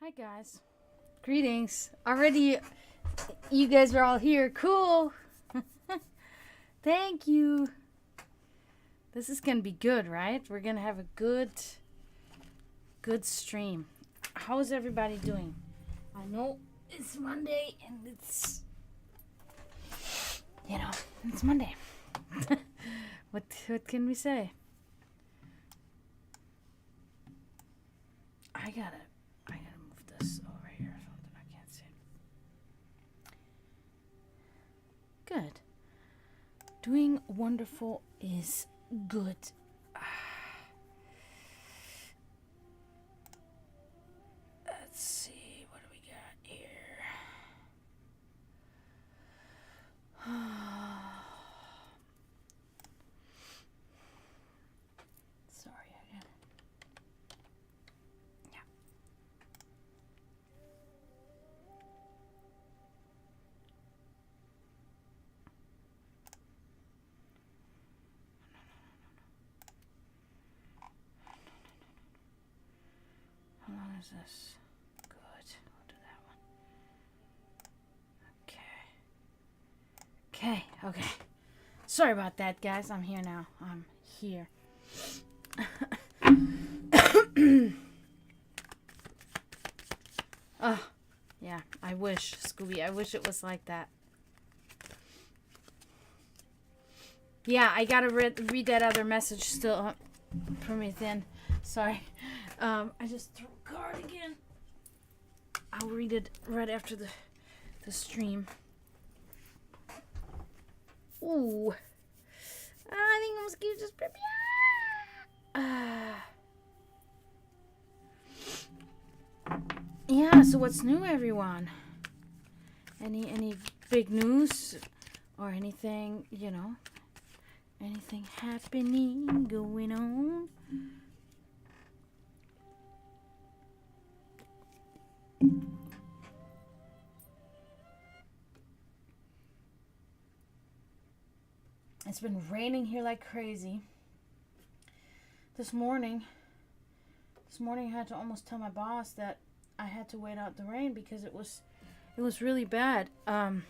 Hi guys. Greetings. Already you guys are all here. Cool. Thank you. This is gonna be good, right? We're gonna have a good stream. How's everybody doing? I know it's Monday and it's it's Monday. What can we say? I gotta move this over here so that I can't see it. Good. Doing wonderful is good. Let's see, what do we got here? Sorry, I got it. Yeah. How long is this? Good. I'll do that one. Okay. Sorry about that, guys. I'm here now. I'm here. Oh, yeah. I wish, Scooby. I wish it was like that. Yeah, I gotta read that other message still from within. Sorry. I just threw a card again. I'll read it right after the stream. Ooh. I think I'm gonna keep just prepare. Yeah, so what's new, everyone? Any big news or anything, anything happening, going on? It's been raining here like crazy. This morning I had to almost tell my boss that I had to wait out the rain because it was really bad. It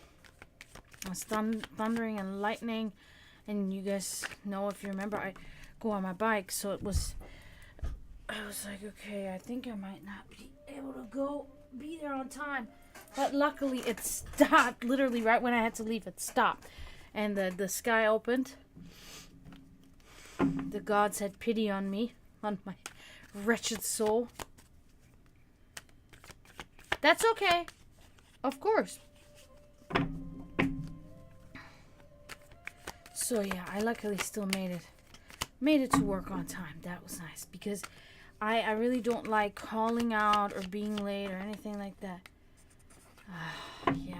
was thundering and lightning, and you guys know, if you remember, I go on my bike, so I was like, okay, I think I might not be able to be there on time. But luckily it stopped. Literally right when I had to leave, it stopped. And the sky opened. The gods had pity on me, on my wretched soul. That's okay. Of course. So yeah, I luckily still made it to work on time. That was nice, because I really don't like calling out or being late or anything like that. Yeah.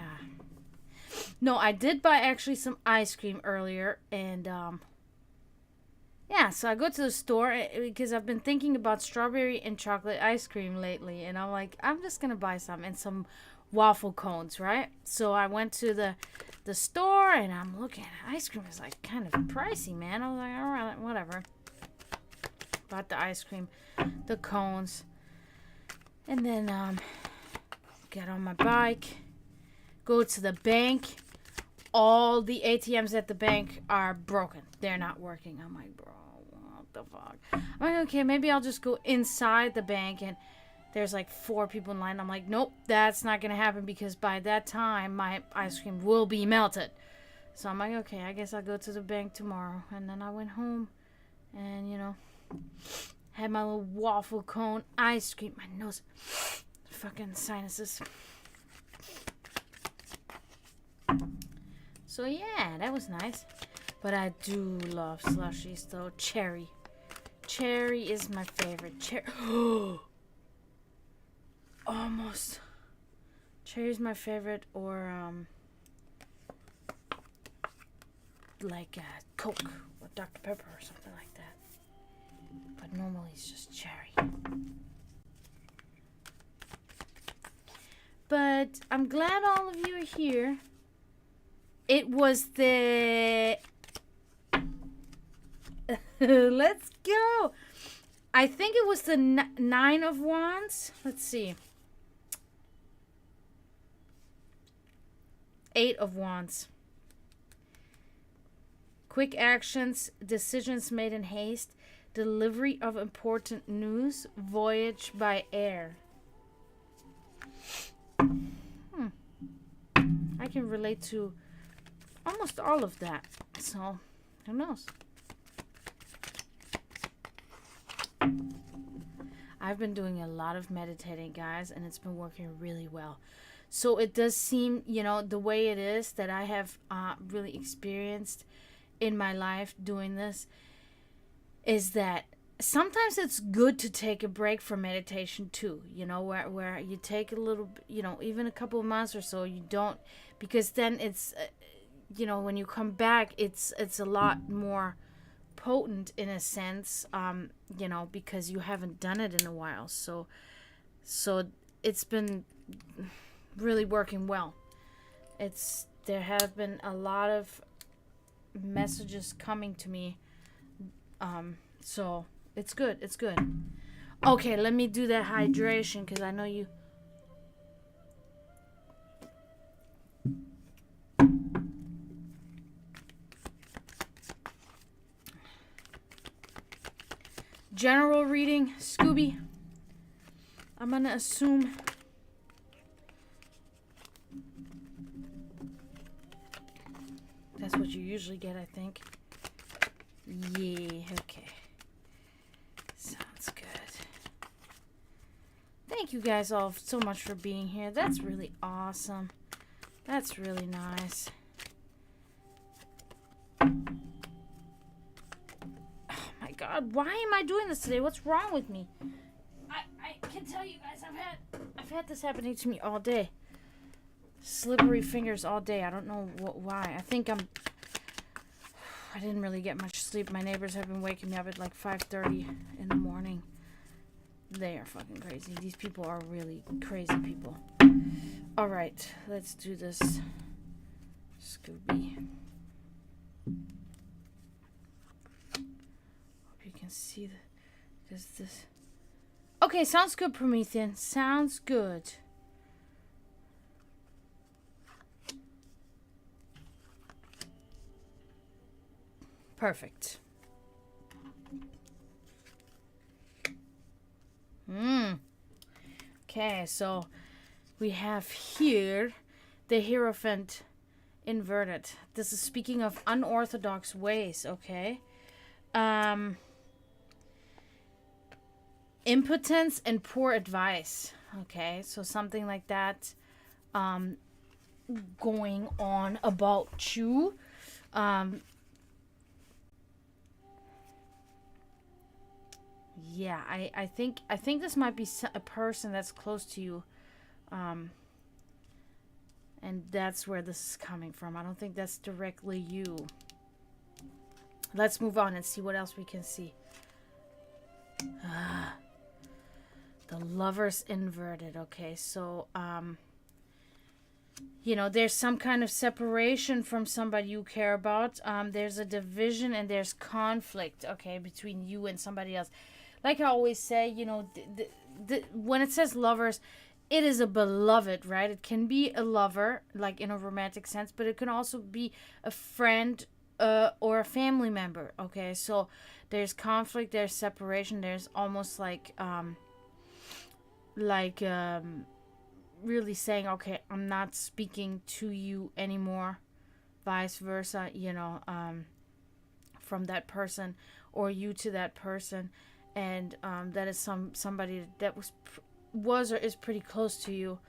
No, I did buy actually some ice cream earlier, and yeah, so I go to the store because I've been thinking about strawberry and chocolate ice cream lately, and I'm like, I'm just gonna buy some and some waffle cones, right? So I went to the store, and I'm looking. Ice cream is like kind of pricey, man. I was like, all right, whatever. Bought the ice cream, the cones, and then get on my bike, go to the bank. All the ATMs at the bank are broken. They're not working. I'm like, bro, what the fuck? I'm like, okay, maybe I'll just go inside the bank, and there's like 4 people in line. I'm like, nope, that's not going to happen, because by that time, my ice cream will be melted. So I'm like, okay, I guess I'll go to the bank tomorrow. And then I went home and, had my little waffle cone ice cream. My nose, fucking sinuses. So yeah, that was nice. But I do love slushies though. Cherry is my favorite. Almost. Cherry's my favorite, or like Coke or Dr. Pepper or something like that. But normally it's just cherry. But I'm glad all of you are here. It was the... Let's go. I think it was the 9 of Wands. Let's see. Eight of Wands. Quick actions, decisions made in haste, delivery of important news, voyage by air. I can relate to almost all of that. So, who knows? I've been doing a lot of meditating, guys, and it's been working really well. So it does seem, you know, the way it is that I have really experienced in my life doing this is that sometimes it's good to take a break from meditation too, you know, where you take a little, you know, even a couple of months or so, you don't, because then it's, you know, when you come back, it's a lot more potent in a sense, you know, because you haven't done it in a while. So it's been really working well. There have been a lot of messages coming to me, so it's good. Okay, let me do that hydration because I know you. General reading, Scooby. I'm gonna assume that's what you usually get, I think. Yeah, okay. Sounds good. Thank you guys all so much for being here. That's really awesome. That's really nice. Oh my God, why am I doing this today? What's wrong with me? I can tell you guys, I've had this happening to me all day. Slippery fingers all day. I don't know why. I think I didn't really get much sleep. My neighbors have been waking me up at like 5:30 in the morning. They are fucking crazy. These people are really crazy people. All right, let's do this, Scooby. Hope you can see this. Okay, sounds good, Promethean. Sounds good. Perfect. Okay, so we have here the Hierophant inverted. This is speaking of unorthodox ways, okay? Impotence and poor advice. Okay, so something like that going on about you. Yeah, I think this might be a person that's close to you, and that's where this is coming from. I don't think that's directly you. Let's move on and see what else we can see. The Lovers inverted. Okay, so you know, there's some kind of separation from somebody you care about. There's a division and there's conflict, okay, between you and somebody else. Like I always say, you know, when it says lovers, it is a beloved, right? It can be a lover, like in a romantic sense, but it can also be a friend or a family member, okay? So there's conflict, there's separation, there's almost like really saying, okay, I'm not speaking to you anymore, vice versa, you know, from that person or you to that person. And that is somebody that was or is pretty close to you.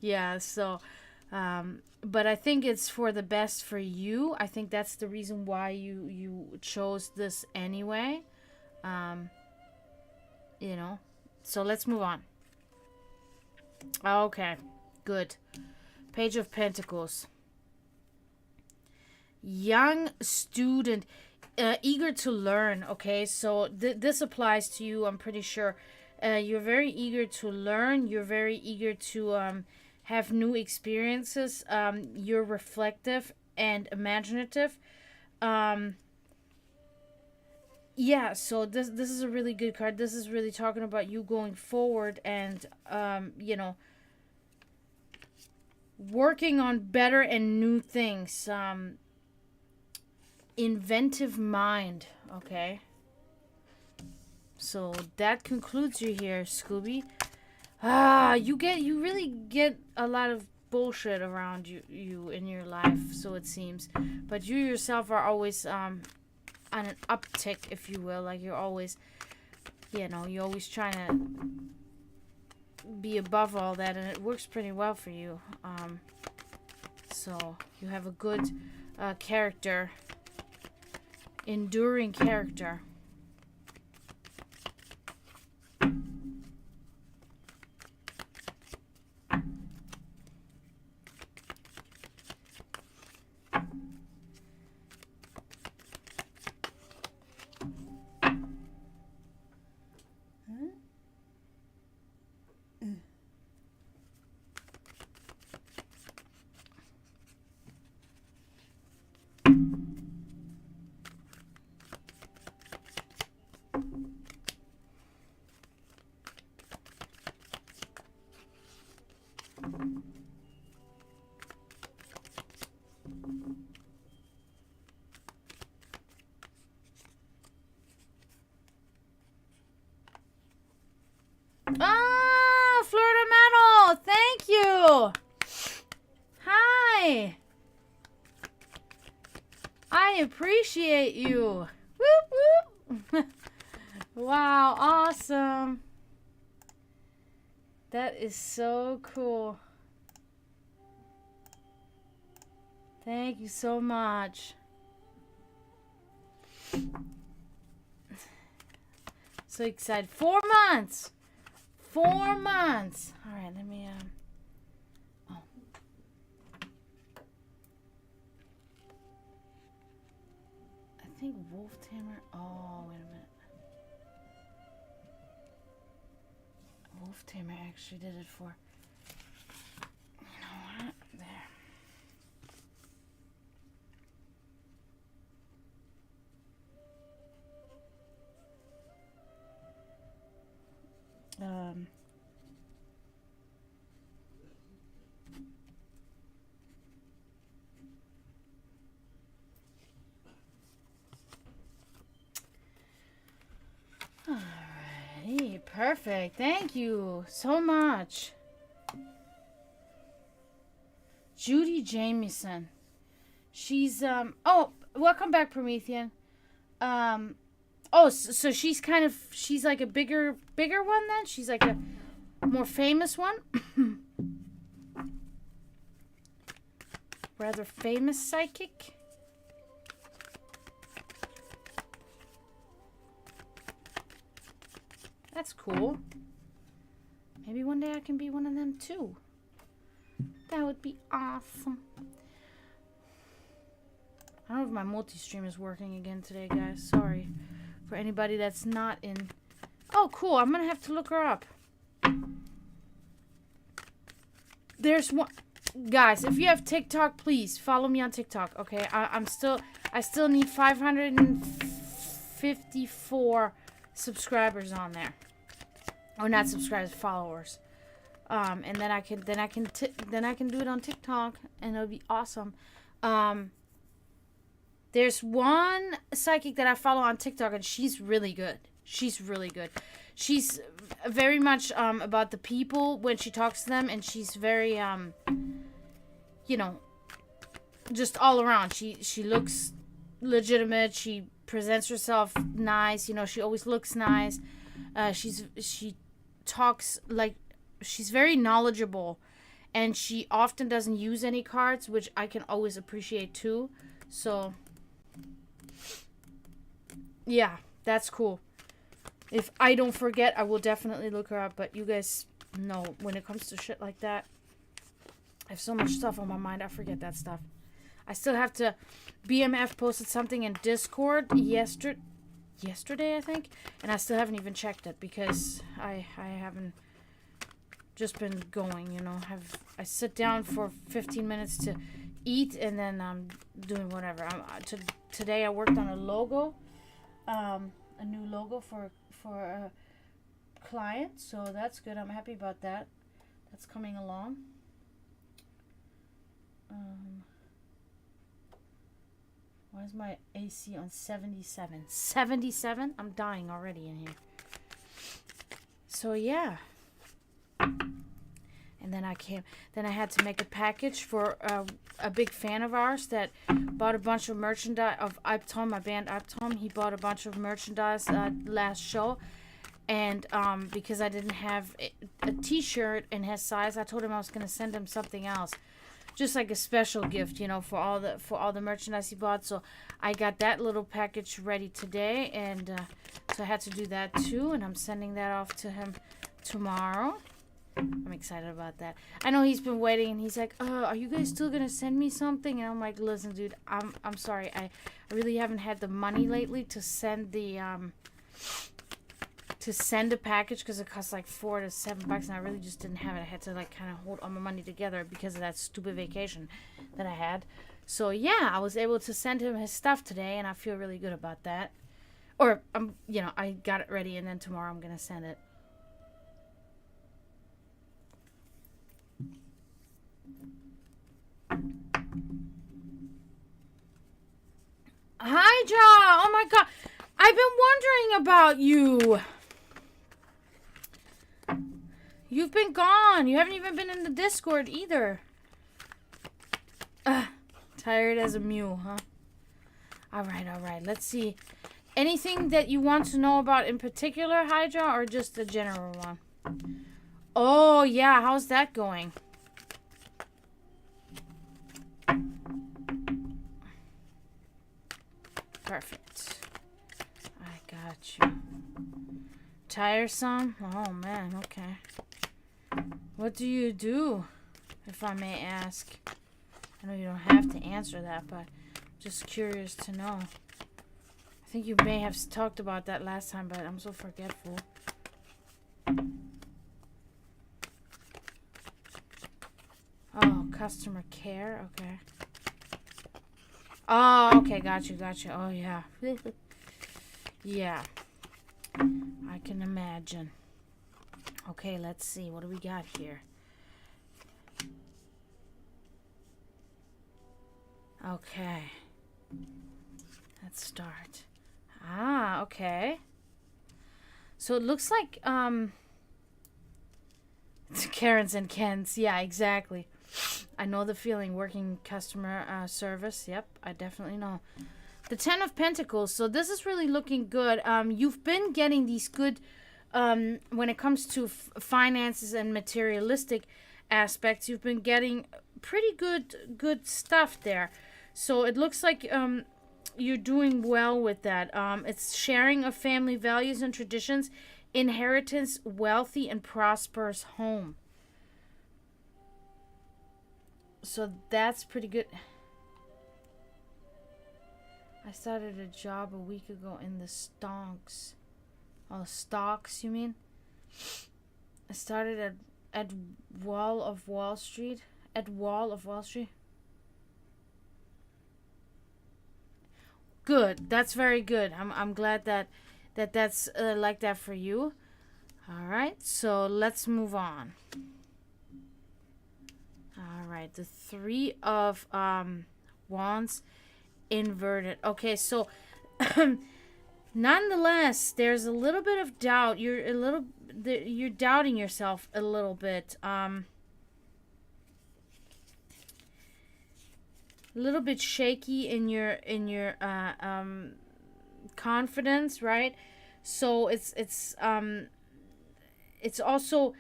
Yeah, so but I think it's for the best for you. I think that's the reason why you chose this anyway. You know, so let's move on. Okay, good. Page of Pentacles. Young student, eager to learn. Okay, so this applies to you, I'm pretty sure. You're very eager to learn. You're very eager to have new experiences. You're reflective and imaginative. yeah, so this is a really good card. This is really talking about you going forward and you know, working on better and new things. Inventive mind, okay? So that concludes you here, Scooby. You really get a lot of bullshit around you in your life, so it seems. But you yourself are always on an uptick, if you will. Like you're always, you're always trying to be above all that, and it works pretty well for you. So you have a good character, enduring character. Ah, Florida Metal, thank you. Hi. I appreciate you. Whoop, whoop. Wow, awesome. That is so cool. Thank you so much. So excited. 4 months. 4 months. All right, let me oh. I think Wolf Tamer. Oh, wait a minute. Wolf Tamer actually did it for. You know what? There. Alrighty, perfect. Thank you so much. Judy Jamieson. She's oh, welcome back, Promethean. Oh, so she's she's like a bigger one then? She's like a more famous one? Rather famous psychic? That's cool. Maybe one day I can be one of them too. That would be awesome. I don't know if my multi-stream is working again today, guys. Sorry. For anybody that's not in... Oh, cool. I'm going to have to look her up. There's one... Guys, if you have TikTok, please follow me on TikTok, okay? I still need 554 subscribers on there. Or not subscribers, followers. And then I can do it on TikTok, and it'll be awesome. There's one psychic that I follow on TikTok, and she's really good. She's really good. She's very much about the people when she talks to them, and she's very you know, just all around. She looks legitimate. She presents herself nice. You know, she always looks nice. She talks like she's very knowledgeable, and she often doesn't use any cards, which I can always appreciate too. So yeah, that's cool. If I don't forget, I will definitely look her up. But you guys know, when it comes to shit like that, I have so much stuff on my mind, I forget that stuff. I still have to... BMF posted something in Discord yesterday, I think. And I still haven't even checked it because I haven't just been going, you know. I sit down for 15 minutes to eat, and then I'm doing whatever. Today I worked on a logo. a new logo for a client, so that's good. I'm happy about that. That's coming along. Why is my AC on 77? 77? I'm dying already in here. So yeah. And then I had to make a package for a big fan of ours that bought a bunch of merchandise of Iptom, my band Iptom. He bought a bunch of merchandise last show. And because I didn't have a t-shirt in his size, I told him I was going to send him something else. Just like a special gift, you know, for all the merchandise he bought. So I got that little package ready today, and so I had to do that too, and I'm sending that off to him tomorrow. I'm excited about that. I know he's been waiting, and he's like, are you guys still gonna send me something? And I'm like, listen, dude, I'm sorry. I really haven't had the money lately to send the a package, because it costs like $4 to $7, and I really just didn't have it. I had to like kind of hold all my money together because of that stupid vacation that I had. So yeah, I was able to send him his stuff today, and I feel really good about that. Or you know, I got it ready, and then tomorrow I'm gonna send it. Hydra! Oh my god, I've been wondering about you. You've been gone. You haven't even been in the Discord either. Tired as a mule, huh? Alright. Let's see. Anything that you want to know about in particular, Hydra, or just a general one? Oh, yeah. How's that going? Perfect. I got you. Tiresome? Oh, man. Okay. What do you do, if I may ask? I know you don't have to answer that, but just curious to know. I think you may have talked about that last time, but I'm so forgetful. Oh, customer care? Okay. Oh, okay, got you. Oh, yeah. Yeah. I can imagine. Okay, let's see. What do we got here? Okay. Let's start. Ah, okay. So it looks like, it's Karens and Kens. Yeah, exactly. I know the feeling, working customer service. Yep, I definitely know. The 10 of Pentacles. So this is really looking good. You've been getting these good, when it comes to finances and materialistic aspects, you've been getting pretty good stuff there. So it looks like you're doing well with that. It's sharing of family values and traditions, inheritance, wealthy and prosperous home. So that's pretty good. I started a job a week ago in the stonks. Oh, stocks, you mean? I started at Wall of Wall Street. At Wall of Wall Street. Good. That's very good. I'm glad that's like that for you. All right. So let's move on. All right. The 3 of Wands inverted. Okay. So nonetheless, there's a little bit of doubt. You're doubting yourself a little bit. A little bit shaky in your confidence, right? So it's also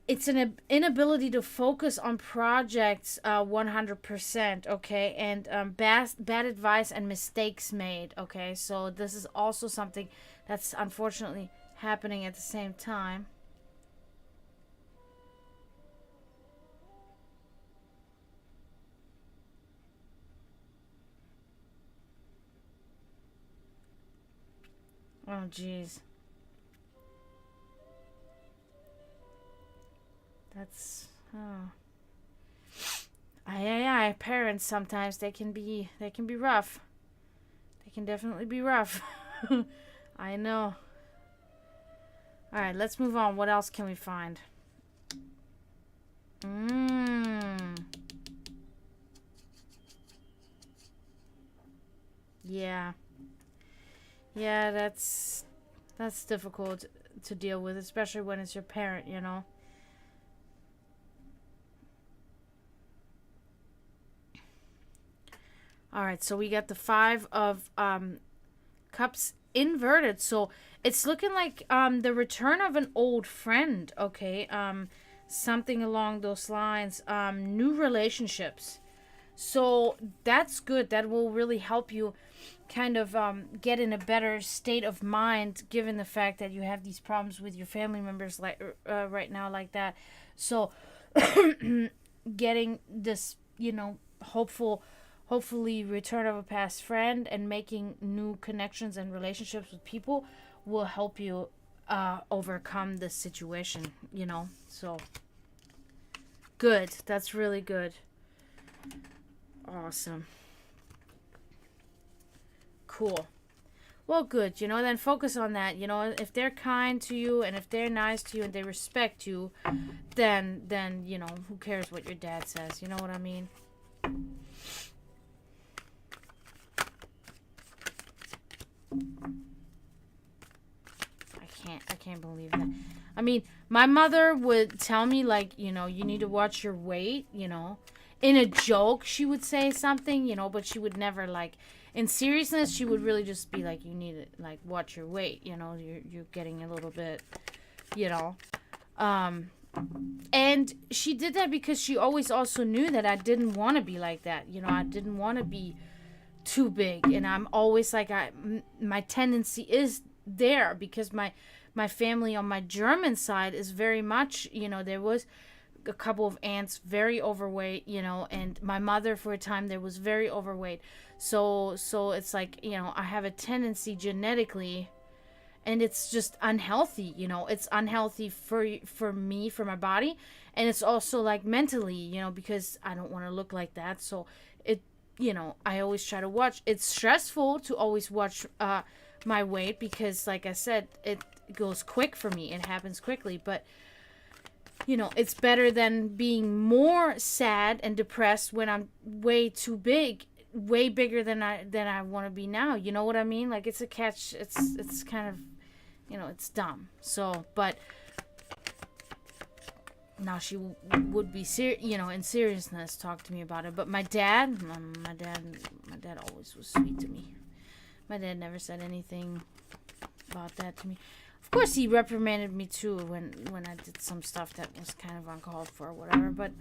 an inability to focus on projects 100%, okay? And bad advice and mistakes made, okay? So this is also something that's unfortunately happening at the same time. Oh, jeez. That's, oh. Parents sometimes, they can be rough. They can definitely be rough. I know. All right, let's move on. What else can we find? Mmm. Yeah. Yeah, that's difficult to deal with, especially when it's your parent, you know. All right, so we got the 5 of cups inverted. So it's looking like the return of an old friend, okay? Something along those lines. New relationships. So that's good. That will really help you kind of get in a better state of mind, given the fact that you have these problems with your family members like right now, like that. So getting this, hopefully return of a past friend and making new connections and relationships with people will help you overcome this situation. So good. That's really good. Awesome. Cool. Well, good. Then focus on that. If they're kind to you and if they're nice to you and they respect you, then who cares what your dad says? You know what I mean? I can't believe that. I mean, my mother would tell me, like, you need to watch your weight, in a joke she would say something, but she would never, like, in seriousness she would really just be like, you need to, like, watch your weight, you're getting a little bit, you know and she did that because she always also knew that I didn't want to be like that. I didn't want to be too big, and I'm always like, my tendency is there because my family on my German side is very much, there was a couple of aunts very overweight, and my mother for a time there was very overweight. So it's like, I have a tendency genetically, and it's just unhealthy. It's unhealthy for me, for my body, and it's also like mentally, because I don't want to look like that. So it, I always try to watch. It's stressful to always watch my weight because, like I said, it goes quick for me. It happens quickly, but it's better than being more sad and depressed when I'm way too big, way bigger than I want to be now. You know what I mean? Like, it's a catch. It's kind of, it's dumb. So, but now she would be in seriousness talk to me about it. But my dad always was sweet to me. My dad never said anything about that to me. Of course, he reprimanded me too when I did some stuff that was kind of uncalled for or whatever. But,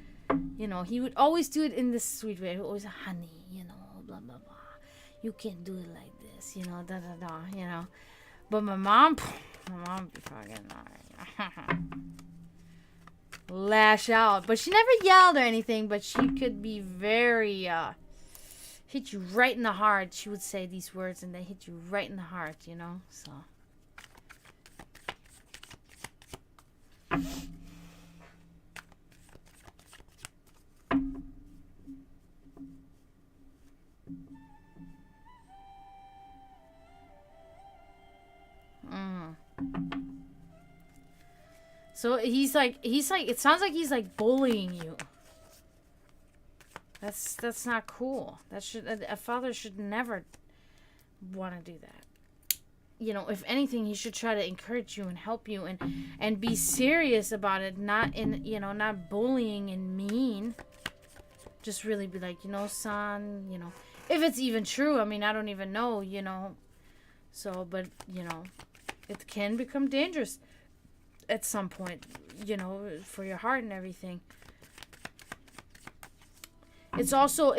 he would always do it in this sweet way. He would always, honey, blah, blah, blah. You can't do it like this, da, da, da, But my mom would be fucking lash out. But she never yelled or anything, but she could be very, hit you right in the heart. She would say these words and they hit you right in the heart, so. So he's like, it sounds like he's like bullying you. That's not cool. A father should never want to do that. If anything, he should try to encourage you and help you and be serious about it, not not bullying and mean. Just really be like, son, if it's even true. I mean, I don't even know, So, but, it can become dangerous at some point, for your heart and everything. It's also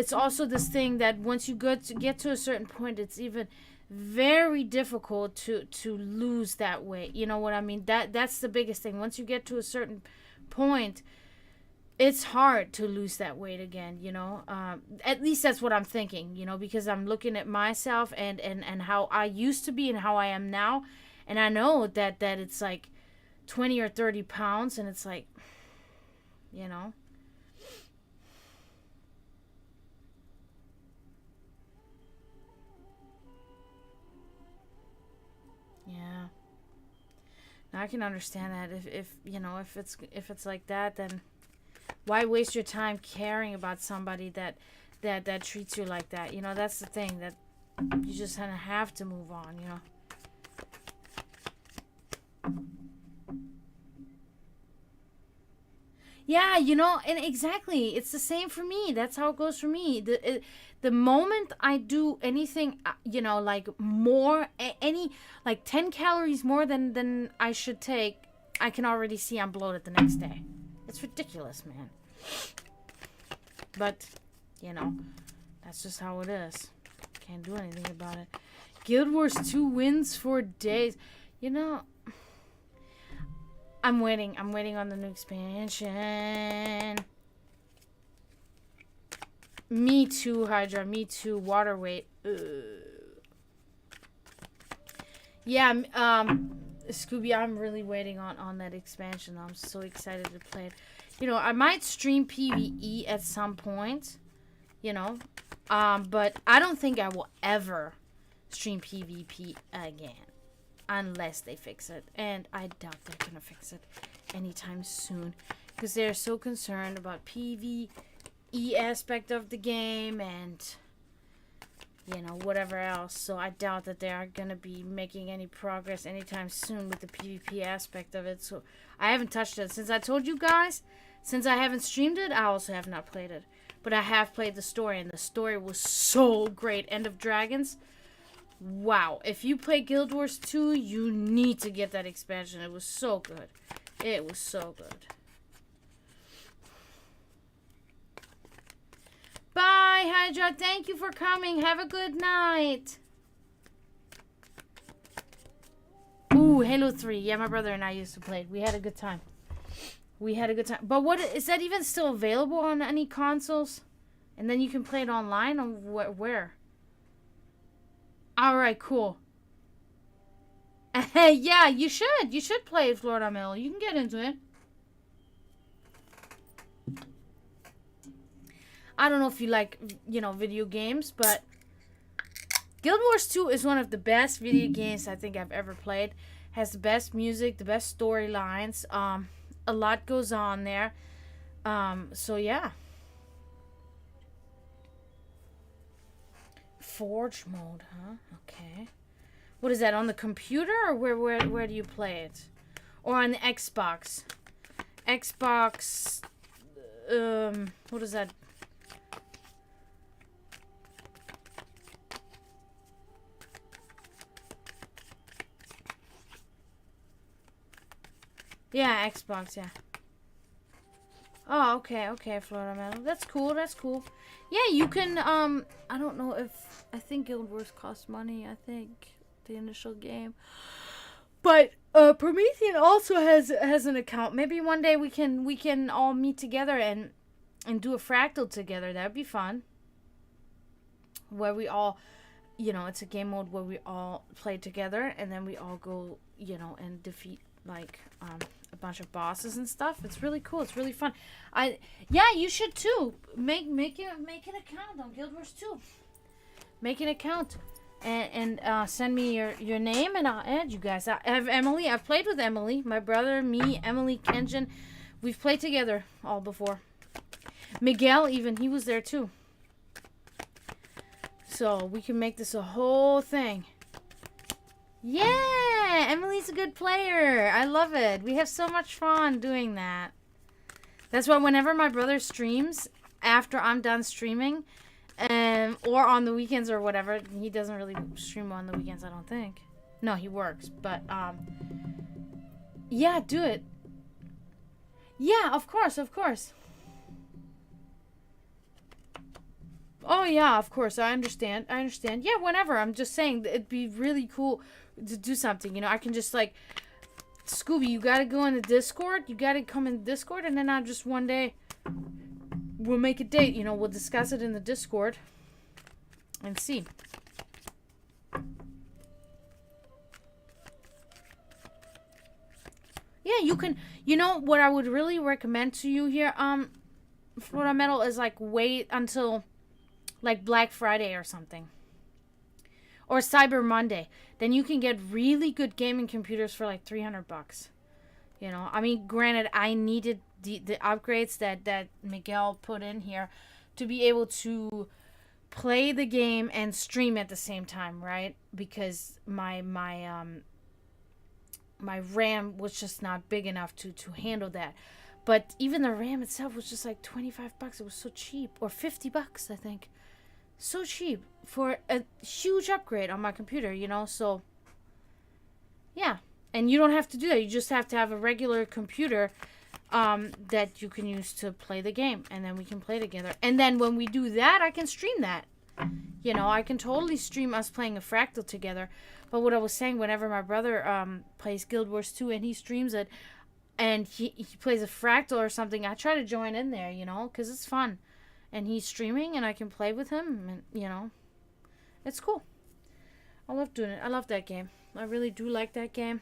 this thing that once you get to a certain point, it's even very difficult to lose that weight. You know what I mean? That's the biggest thing. Once you get to a certain point, it's hard to lose that weight again. At least that's what I'm thinking. Because I'm looking at myself and how I used to be and how I am now, and I know that it's like 20 or 30 pounds, and it's like, I can understand that. If you know, if it's like that, then why waste your time caring about somebody that treats you like that? You know, that's the thing, that you just kind of have to move on, you know. Yeah, you know, and exactly, it's the same for me. That's how it goes for me. The moment I do anything, you know, like more, any, like 10 calories more than I should take, I can already see I'm bloated the next day. It's ridiculous, man. But, you know, that's just how it is. Can't do anything about it. Guild Wars 2 wins for days. You know, I'm waiting on the new expansion. Me too, Hydra. Me too. Water weight. Yeah, Scooby, I'm really waiting on that expansion. I'm so excited to play it. You know, I might stream PvE at some point. You know, but I don't think I will ever stream PvP again. Unless they fix it. And I doubt they're going to fix it anytime soon. Because they're so concerned about PvE aspect of the game. And, you know, whatever else. So I doubt that they are going to be making any progress anytime soon with the PvP aspect of it. So I haven't touched it. Since I told you guys, since I haven't streamed it, I also have not played it. But I have played the story. And the story was so great. End of Dragons. Wow, if you play Guild Wars 2, you need to get that expansion. It was so good. It was so good. Bye, Hydra. Thank you for coming. Have a good night. Ooh, Halo 3. Yeah, my brother and I used to play it. We had a good time. We had a good time. But what is that even still available on any consoles? And then you can play it online? Or where? Alright, cool. Yeah, you should. You should play it, Florida Mill. You can get into it. I don't know if you like, you know, video games, but Guild Wars 2 is one of the best video games I think I've ever played. Has the best music, the best storylines. A lot goes on there. So yeah. Forge mode, huh? Okay. What is that, on the computer, or where do you play it? Or on the Xbox? Xbox, what is that? Yeah, Xbox, yeah. Oh, okay, Florida Metal. That's cool, that's cool. Yeah, you can, I don't know if, I think Guild Wars costs money, I think, the initial game. But, Promethean also has an account. Maybe one day we can all meet together and do a fractal together. That'd be fun. Where we all, you know, it's a game mode where we all play together, and then we all go, you know, and defeat, like, a bunch of bosses and stuff. It's really cool. It's really fun. Yeah, you should too. Make an account on Guild Wars 2. Make an account and send me your name and I'll add you guys. I have Emily. I've played with Emily. My brother, me, Emily, Kenjin. We've played together all before. Miguel even, he was there too. So we can make this a whole thing. Yeah, Emily's a good player. I love it. We have so much fun doing that. That's why whenever my brother streams, after I'm done streaming, or on the weekends or whatever, he doesn't really stream on the weekends, I don't think. No, he works, but, yeah, do it. Yeah, of course. Oh, yeah, of course, I understand. Yeah, whenever. I'm just saying, it'd be really cool to do something, you know. I can just, like, Scooby, you gotta go in the Discord. You gotta come in the Discord, and then I'll just one day, we'll make a date, you know. We'll discuss it in the Discord and see. Yeah, you can, you know, what I would really recommend to you here, Florida Metal, is, like, wait until, like, Black Friday or something. Or Cyber Monday. Then you can get really good gaming computers for like $300. You know, I mean, granted, I needed the upgrades that Miguel put in here to be able to play the game and stream at the same time, right? Because my RAM was just not big enough to handle that. But even the RAM itself was just like $25. It was so cheap, or $50, I think. So cheap for a huge upgrade on my computer, you know. So yeah, and you don't have to do that. You just have to have a regular computer that you can use to play the game, and then we can play together. And then when we do that, I can stream that. You know, I can totally stream us playing a fractal together. But what I was saying, whenever my brother plays Guild Wars 2 and he streams it, and he plays a fractal or something, I try to join in there, you know, because it's fun. And he's streaming, and I can play with him, and, you know, it's cool. I love doing it. I love that game. I really do like that game.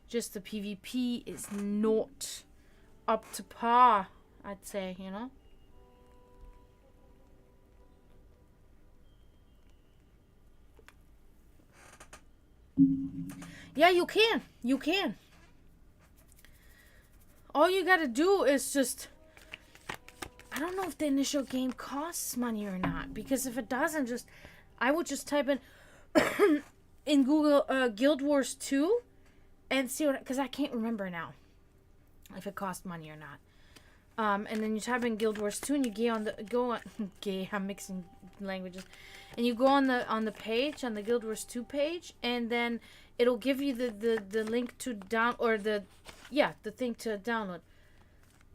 Just the PvP is not up to par, I'd say, you know. Yeah, you can. You can. All you gotta do is just... I don't know if the initial game costs money or not. Because if it doesn't, just... I would just type in Google Guild Wars 2 and see what... Because I can't remember now if it costs money or not. And then you type in Guild Wars 2 and you go on gay, I'm mixing languages. And you go on the page, on the Guild Wars 2 page, and then it'll give you the link to the thing to download.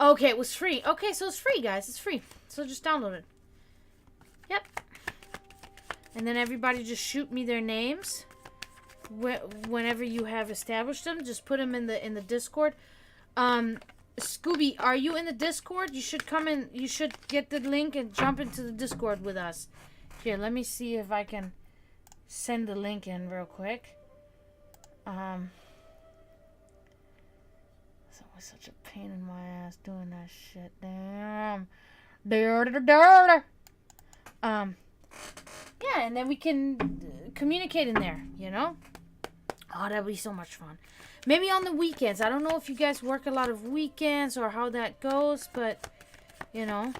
Okay, it was free. Okay, so it's free, guys. It's free. So just download it. Yep. And then everybody just shoot me their names whenever you have established them. Just put them in the Discord. Scooby, are you in the Discord? You should come in. You should get the link and jump into the Discord with us. Here, let me see if I can send the link in real quick. It's always such a pain in my ass doing that shit. Damn. Yeah, and then we can communicate in there, you know? Oh, that'd be so much fun. Maybe on the weekends. I don't know if you guys work a lot of weekends or how that goes, but, you know.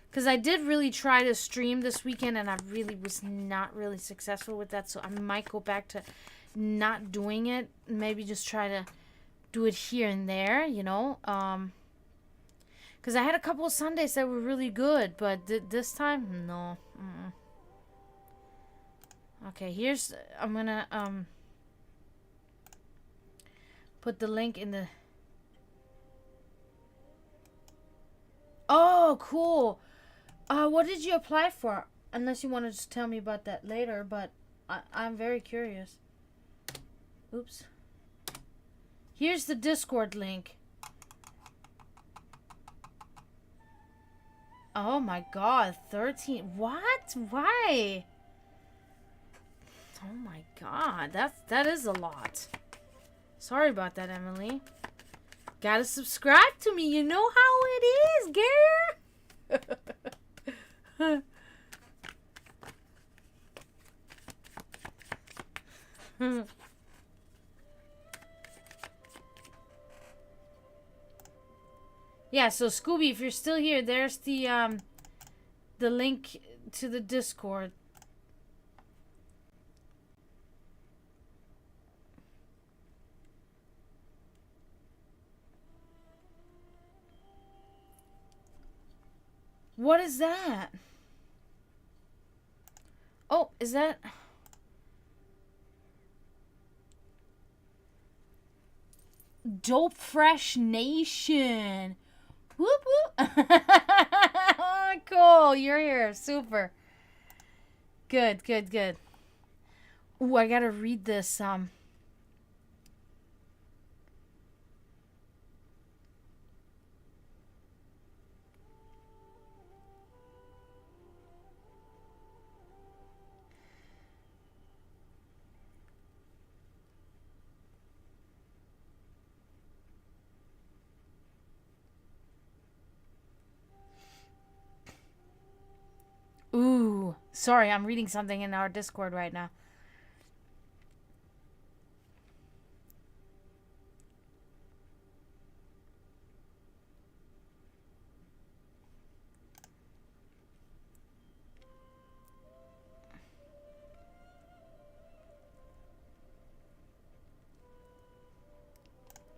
Because I did really try to stream this weekend, and I really was not really successful with that, so I might go back to not doing it. Maybe just try to do it here and there, you know. Because I had a couple of Sundays that were really good, but this time, no. Okay, I'm gonna put the link in the... Oh, cool. What did you apply for? Unless you want to just tell me about that later, but I'm very curious. Oops. Here's the Discord link. Oh my god, 13. What? Why? Oh my god, that is a lot. Sorry about that, Emily. Gotta subscribe to me. You know how it is, girl. Yeah, so Scooby, if you're still here, there's the link to the Discord. What is that? Oh, is that... Dope Fresh Nation. Whoop whoop. Cool, you're here. Super. Good, good, good. Ooh, I gotta read this. Ooh, sorry, I'm reading something in our Discord right now.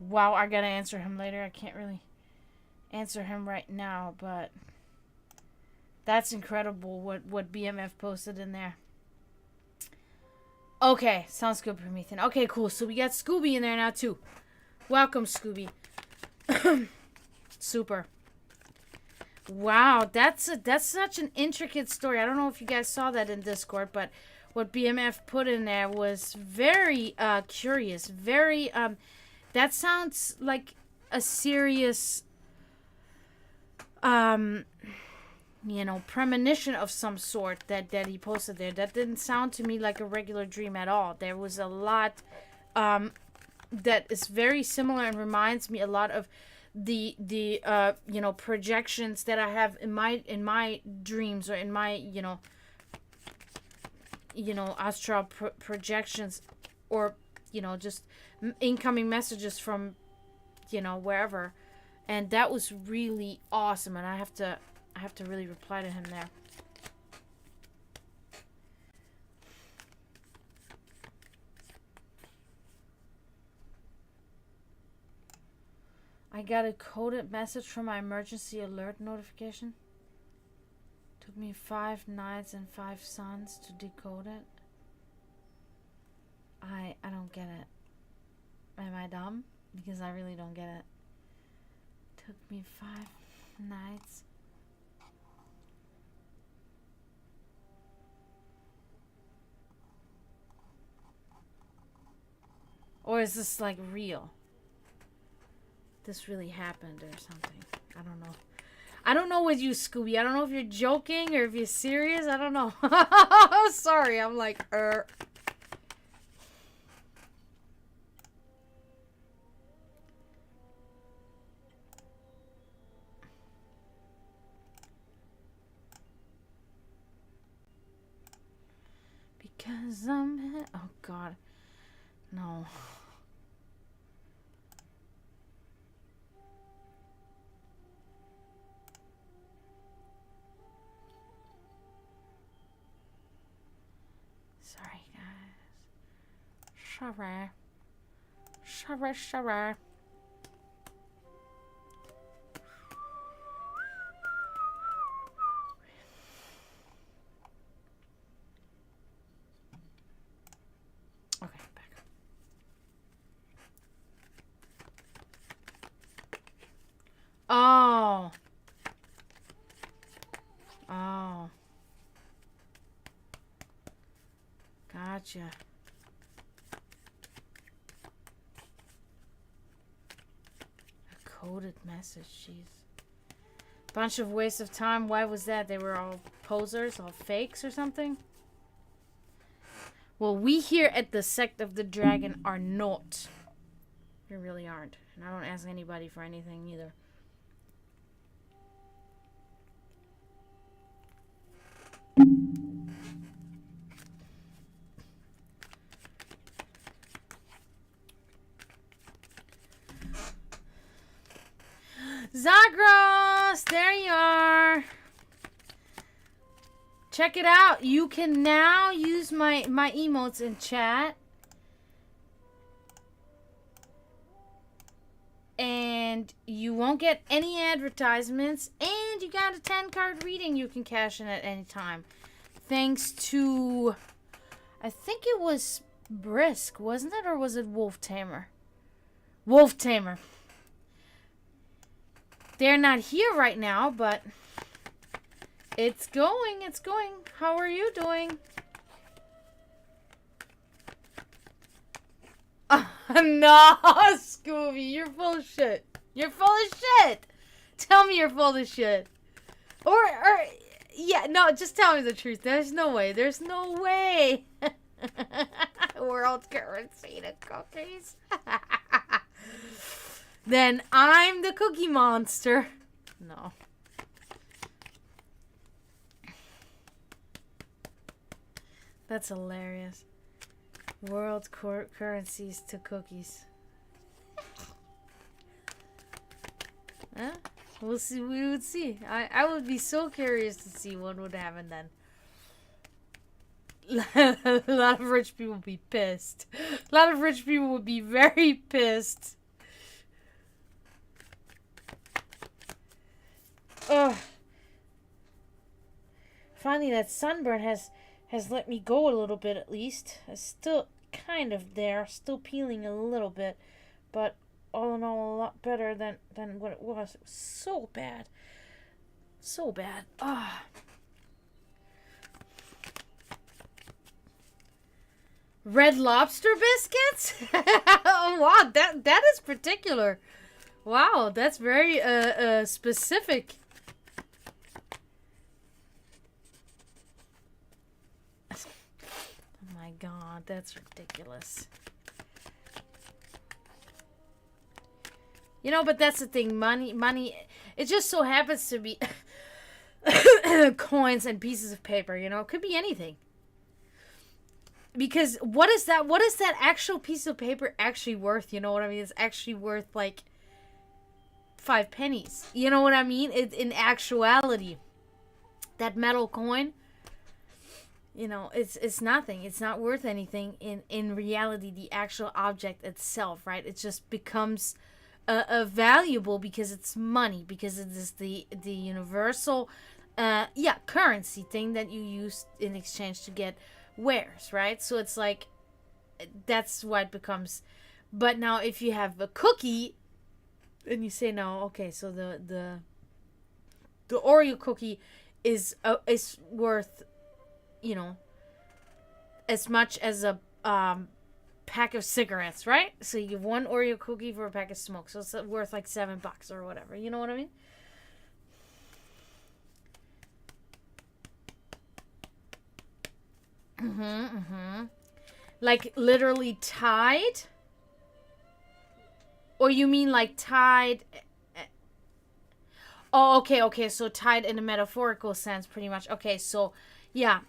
Wow, I gotta answer him later. I can't really answer him right now, but that's incredible what BMF posted in there. Okay, sounds good, Promethean. Okay, cool. So we got Scooby in there now too. Welcome, Scooby. Super. Wow, that's such an intricate story. I don't know if you guys saw that in Discord, but what BMF put in there was very curious. Very that sounds like a serious premonition of some sort that he posted there. That didn't sound to me like a regular dream at all. There was a lot that is very similar and reminds me a lot of the projections that I have in my dreams, or in my astral projections, or just incoming messages from wherever. And that was really awesome, and I have to really reply to him there. I got a coded message from my emergency alert notification. Took me 5 nights and 5 suns to decode it. I don't get it. Am I dumb? Because I really don't get it. Took me 5 nights. Or is this like real? This really happened or something. I don't know. I don't know with you, Scooby. I don't know if you're joking or if you're serious. I don't know. Sorry, I'm like, Because oh God. No. Sorry, guys. Sorry. Okay, back. Oh. Oh. Gotcha. A coded message, jeez. Bunch of waste of time. Why was that? They were all posers, all fakes or something? Well, we here at the Sect of the Dragon are not. We really aren't. And I don't ask anybody for anything either. Zagros! There you are! Check it out. You can now use my emotes in chat. And you won't get any advertisements. And you got a 10-card reading you can cash in at any time. Thanks to... I think it was Brisk, wasn't it? Or was it Wolf Tamer? Wolf Tamer. They're not here right now, but... It's going. How are you doing? No, Scooby, you're full of shit. Tell me you're full of shit. Or, yeah, no, just tell me the truth. There's no way. World currency to cookies. Then I'm the cookie monster. No. That's hilarious. World currencies to cookies. Huh? We'll see. We would see. I would be so curious to see what would happen then. A lot of rich people would be pissed. A lot of rich people would be very pissed. Ugh. Finally, that sunburn has let me go a little bit at least. It's still kind of there, still peeling a little bit, but all in all, a lot better than what it was. It was so bad. So bad. Ah. Red Lobster biscuits? Oh, wow, that is particular. Wow, that's very specific. Oh my god, that's ridiculous. You know, but that's the thing. Money. It just so happens to be coins and pieces of paper. You know, it could be anything. Because what is that? What is that actual piece of paper actually worth? You know what I mean? It's actually worth like 5 pennies. You know what I mean? In actuality, that metal coin, you know, it's nothing. It's not worth anything in reality. The actual object itself, right? It just becomes a valuable because it's money, because it is the universal currency thing that you use in exchange to get wares, right? So it's like, that's why it becomes. But now if you have a cookie and you say, no, okay, so the Oreo cookie is worth, you know, as much as a pack of cigarettes, right? So you give one Oreo cookie for a pack of smoke, so it's worth like $7 or whatever. You know what I mean? Like literally tied? Or you mean like tied? Oh, okay. So tied in a metaphorical sense, pretty much. Okay, so yeah.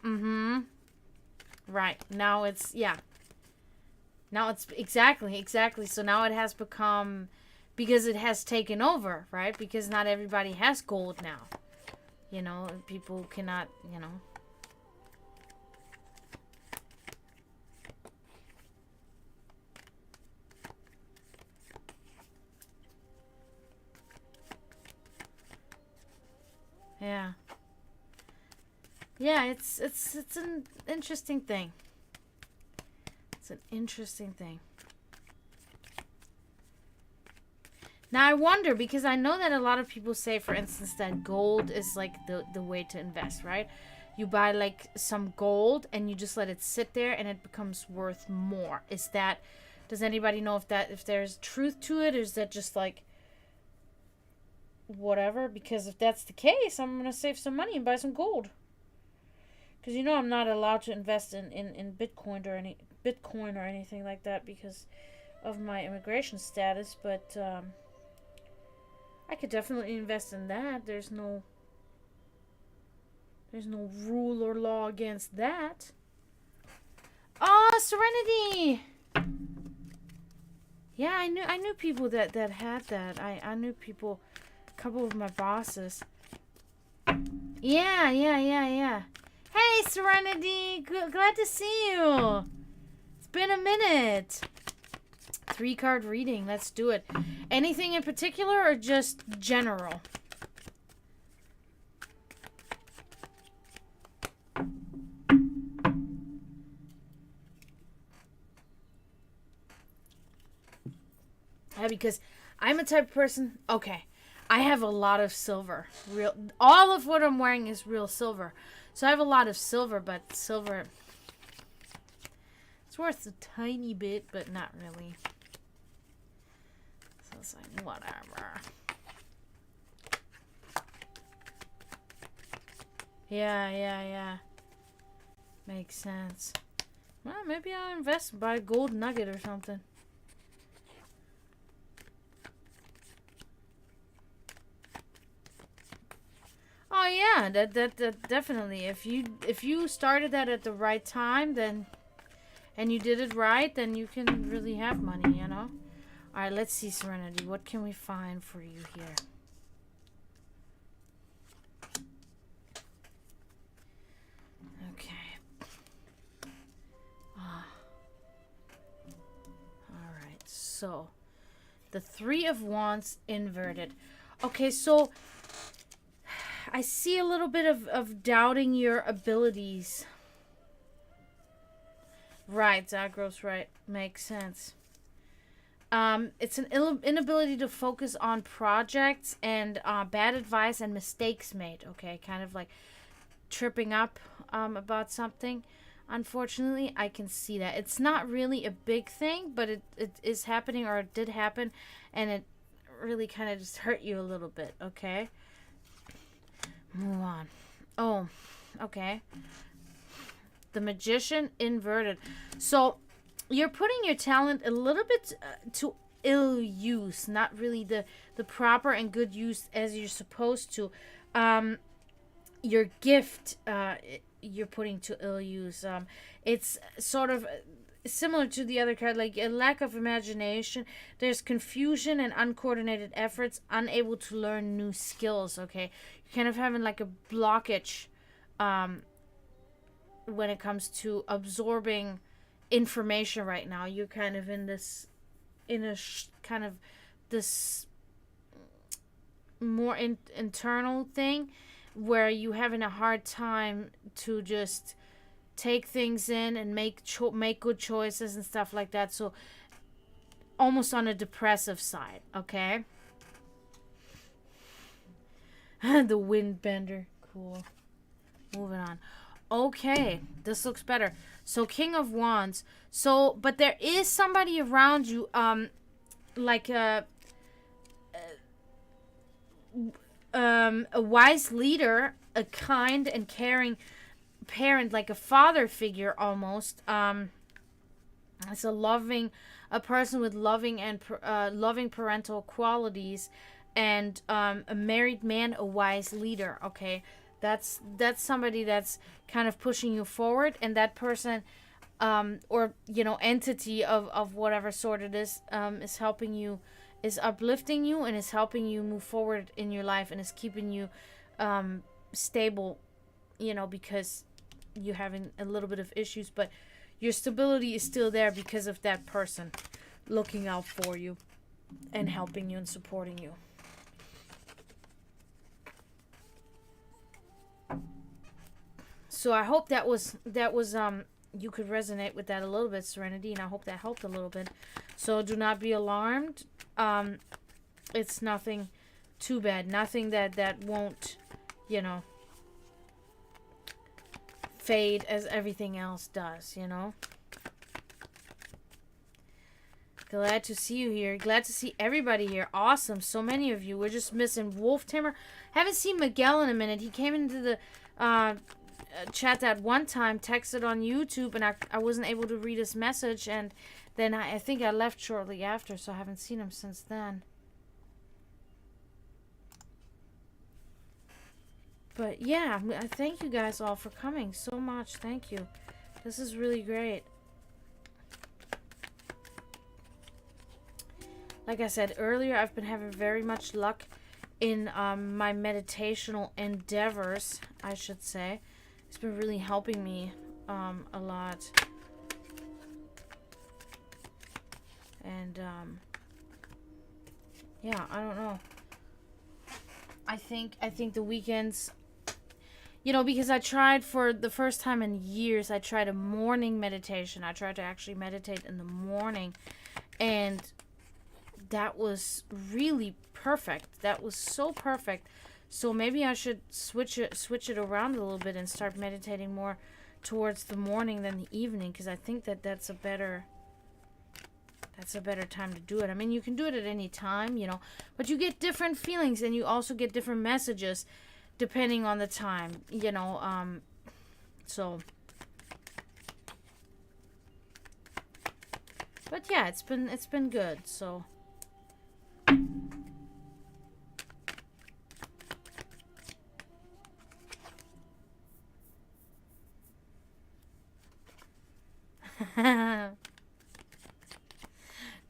Right. Now it's, yeah. Now it's exactly. So now it has become, because it has taken over, right? Because not everybody has gold now. You know, people cannot, you know. Yeah. Yeah, it's an interesting thing. It's an interesting thing. Now I wonder, because I know that a lot of people say, for instance, that gold is like the way to invest, right? You buy like some gold and you just let it sit there and it becomes worth more. Does anybody know if there's truth to it, or is that just like whatever? Because if that's the case, I'm gonna save some money and buy some gold. Because you know I'm not allowed to invest in Bitcoin or anything like that because of my immigration status, but I could definitely invest in that. There's no rule or law against that. Oh, Serenity! Yeah, I knew people that had that. I knew people, a couple of my bosses. Yeah. Hey, Serenity! Glad to see you! It's been a minute. 3-card reading. Let's do it. Anything in particular or just general? Yeah, because I'm a type of person. Okay, I have a lot of silver. All of what I'm wearing is real silver. So I have a lot of silver, but silver, it's worth a tiny bit, but not really. So it's like, whatever. Yeah. Makes sense. Well, maybe I'll invest, buy a gold nugget or something. Oh yeah, that definitely. If you started that at the right time, then, and you did it right, then you can really have money, you know. All right, let's see, Serenity. What can we find for you here? Okay. All right. So, the 3 of Wands inverted. Okay, so I see a little bit of doubting your abilities. Right, Zagros, right. Makes sense. It's an inability to focus on projects and bad advice and mistakes made. Okay, kind of like tripping up about something. Unfortunately, I can see that. It's not really a big thing, but it is happening, or it did happen, and it really kind of just hurt you a little bit. Okay, move on. Oh, okay. The Magician inverted. So you're putting your talent a little bit to ill use, not really the proper and good use as you're supposed to. Your gift you're putting to ill use. It's sort of similar to the other card, like a lack of imagination. There's confusion and uncoordinated efforts, unable to learn new skills. Okay, you're kind of having like a blockage when it comes to absorbing information right now. You're kind of in this, kind of this more internal thing where you having a hard time to just take things in and make good choices and stuff like that. So almost on a depressive side. Okay. The windbender. Cool. Moving on. Okay, this looks better. So King of Wands. So, but there is somebody around you, like a wise leader, a kind and caring parent, like a father figure almost. It's a person with loving and loving parental qualities, and a married man, a wise leader. Okay. That's somebody that's kind of pushing you forward, and that person, or entity of whatever sort it is helping you, is uplifting you, and is helping you move forward in your life, and is keeping you stable, because you're having a little bit of issues, but your stability is still there because of that person looking out for you and helping you and supporting you. So I hope that was you could resonate with that a little bit, Serenity, and I hope that helped a little bit. So do not be alarmed. It's nothing too bad. Nothing that won't, fade as everything else does, Glad to see you here. Glad to see everybody here. Awesome. So many of you. We're just missing Wolf Timmer. Haven't seen Miguel in a minute. He came into the chat that one time, texted on YouTube, and I wasn't able to read his message, and then I think I left shortly after, so I haven't seen him since then. But yeah, I thank you guys all for coming so much. Thank you. This is really great. Like I said earlier, I've been having very much luck in my meditational endeavors, I should say. It's been really helping me a lot. And yeah, I don't know. I think the weekends, because I tried for the first time in years, I tried a morning meditation. I tried to actually meditate in the morning, and that was really perfect. That was so perfect. So maybe I should switch it around a little bit and start meditating more towards the morning than the evening, because I think that's a better time to do it. I mean, you can do it at any time, but you get different feelings, and you also get different messages depending on the time, so. But yeah, it's been good, so.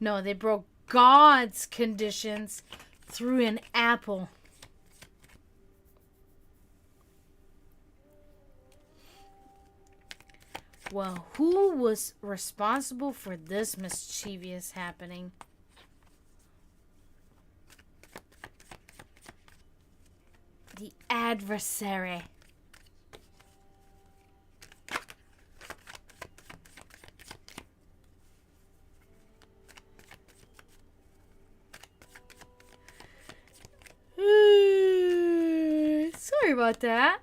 No, they broke God's conditions through an apple. Well, who was responsible for this mischievous happening? The adversary. Sorry about that.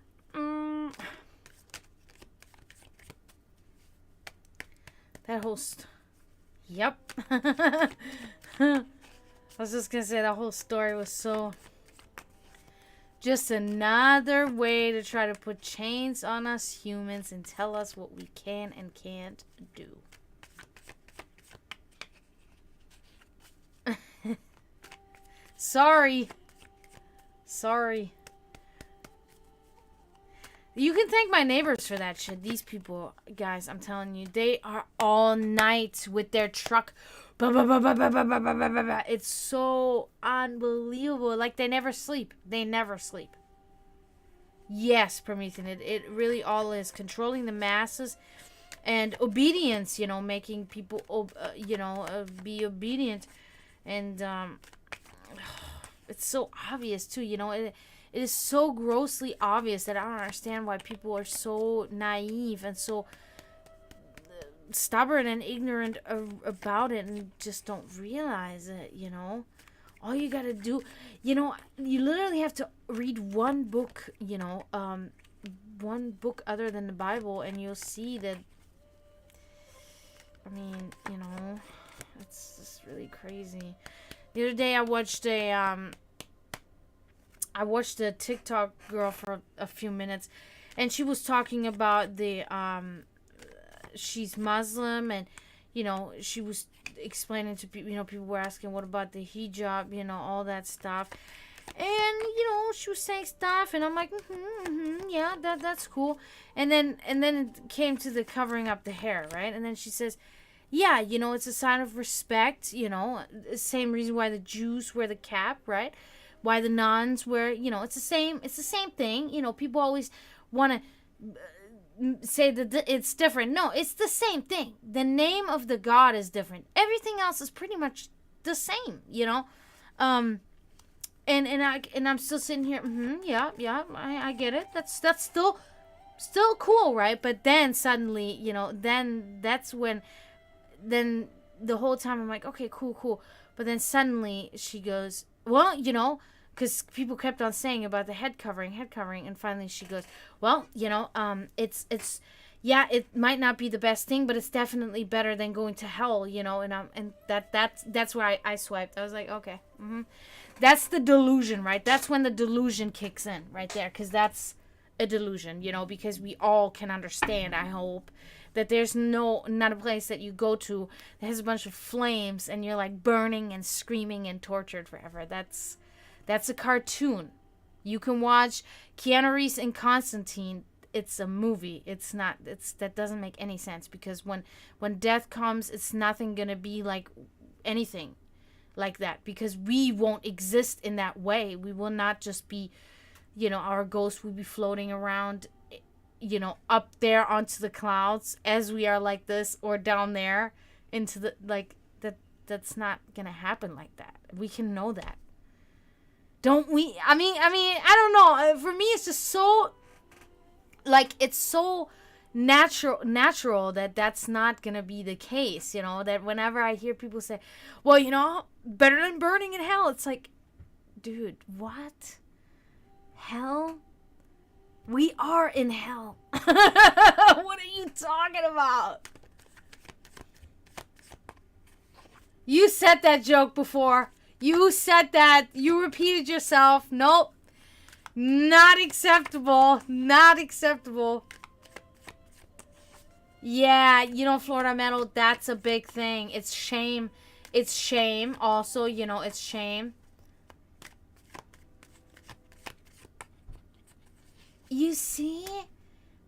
That whole yep. I was just gonna say that whole story was so just another way to try to put chains on us humans and tell us what we can and can't do. Sorry. You can thank my neighbors for that shit. These people, guys, I'm telling you, they are all night with their truck. It's so unbelievable. Like, they never sleep. Yes, Promethean, it really all is. Controlling the masses and obedience, making people, be obedient. And, it's so obvious, too, It is so grossly obvious that I don't understand why people are so naive and so stubborn and ignorant about it and just don't realize it, All you gotta do, you literally have to read one book, one book other than the Bible, and you'll see that, it's just really crazy. The other day I watched a TikTok girl for a few minutes, and she was talking about she's Muslim, and, she was explaining to people, people were asking, what about the hijab, all that stuff. And, she was saying stuff, and I'm like, yeah, that's cool. And then it came to the covering up the hair, right? And then she says, yeah, it's a sign of respect, same reason why the Jews wear the cap, right? Why the nuns wear, it's the same thing. People always want to say that it's different. No, it's the same thing. The name of the God is different. Everything else is pretty much the same, and I'm still sitting here, yeah, I get it. That's still cool, right? But then suddenly, then that's when, then the whole time I'm like, okay, cool. But then suddenly she goes, well, because people kept on saying about the head covering, and finally she goes, well, it's it might not be the best thing, but it's definitely better than going to hell, and that's where I swiped. I was like, okay, that's the delusion, right? That's when the delusion kicks in, right there, because that's a delusion, because we all can understand, I hope, that there's not a place that you go to that has a bunch of flames and you're like burning and screaming and tortured forever. That's a cartoon. You can watch Keanu Reeves and Constantine. It's a movie. That doesn't make any sense, because when death comes, it's nothing gonna be like anything like that, because we won't exist in that way. We will not just be, our ghost will be floating around, up there onto the clouds as we are like this, or down there into the, like, that's not gonna happen like that. We can know that. Don't we? I mean, I don't know. For me, it's just so, like, it's so natural that that's not gonna be the case, that whenever I hear people say, well, better than burning in hell, it's like, dude, what? Hell? We are in hell. What are you talking about? You said that joke before. You said that. You repeated yourself. Nope. Not acceptable. Not acceptable. Yeah, Florida metal, that's a big thing. It's shame. It's shame. Also, it's shame. You see?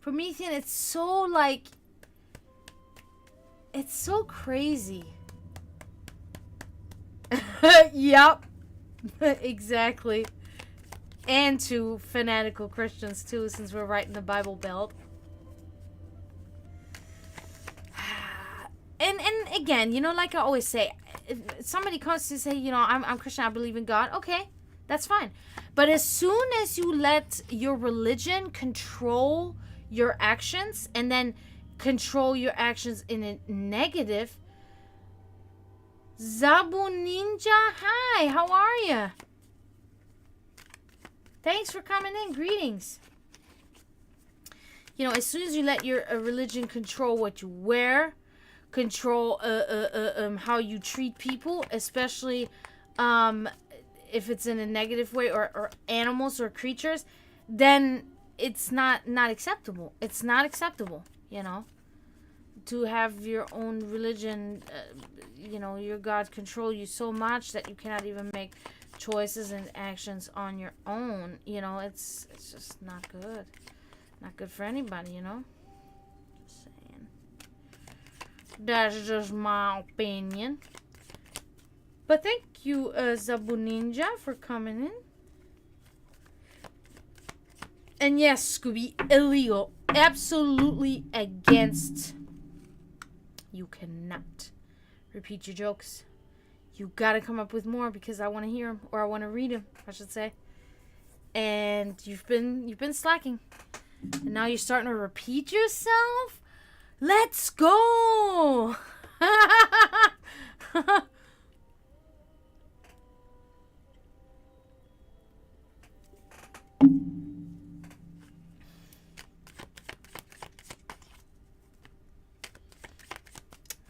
Promethean, it's so, like, it's so crazy. Yep. Exactly. And to fanatical Christians, too, since we're right in the Bible Belt. And again, like I always say, if somebody comes to say, I'm Christian, I believe in God. Okay, That's fine. But as soon as you let your religion control your actions and then control your actions in a negative, Zabu Ninja, hi, how are you? Thanks for coming in. Greetings. You know, as soon as you let your religion control what you wear, control how you treat people, especially if it's in a negative way, or animals or creatures, then it's not acceptable. It's not acceptable, you know, to have your own religion, you know, your God control you so much that you cannot even make choices and actions on your own. You know, it's just not good. Not good for anybody, you know. Just saying. That's just my opinion. But thank you, Zabu Ninja, for coming in. And yes, Scooby, illegal. Absolutely against. You cannot repeat your jokes. You gotta come up with more because I want to hear them, or I want to read them, I should say. And you've been slacking, and now you're starting to repeat yourself. Let's go.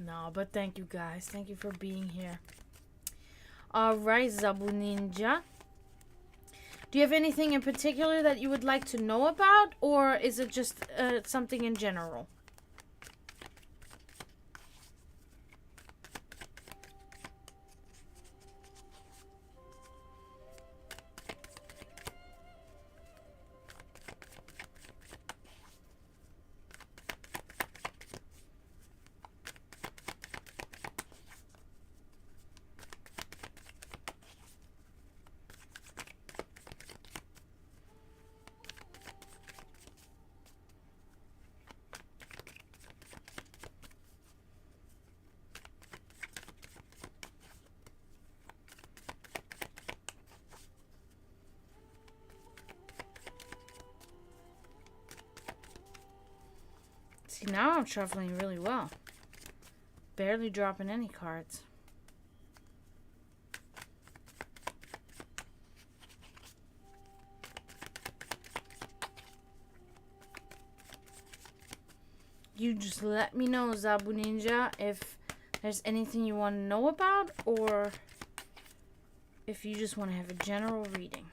No, but thank you guys. Thank you for being here. Alright, Zabu Ninja. Do you have anything in particular that you would like to know about? Or is it just something in general? See, now I'm shuffling really well. Barely dropping any cards. You just let me know, Zabu Ninja, if there's anything you want to know about, or if you just want to have a general reading.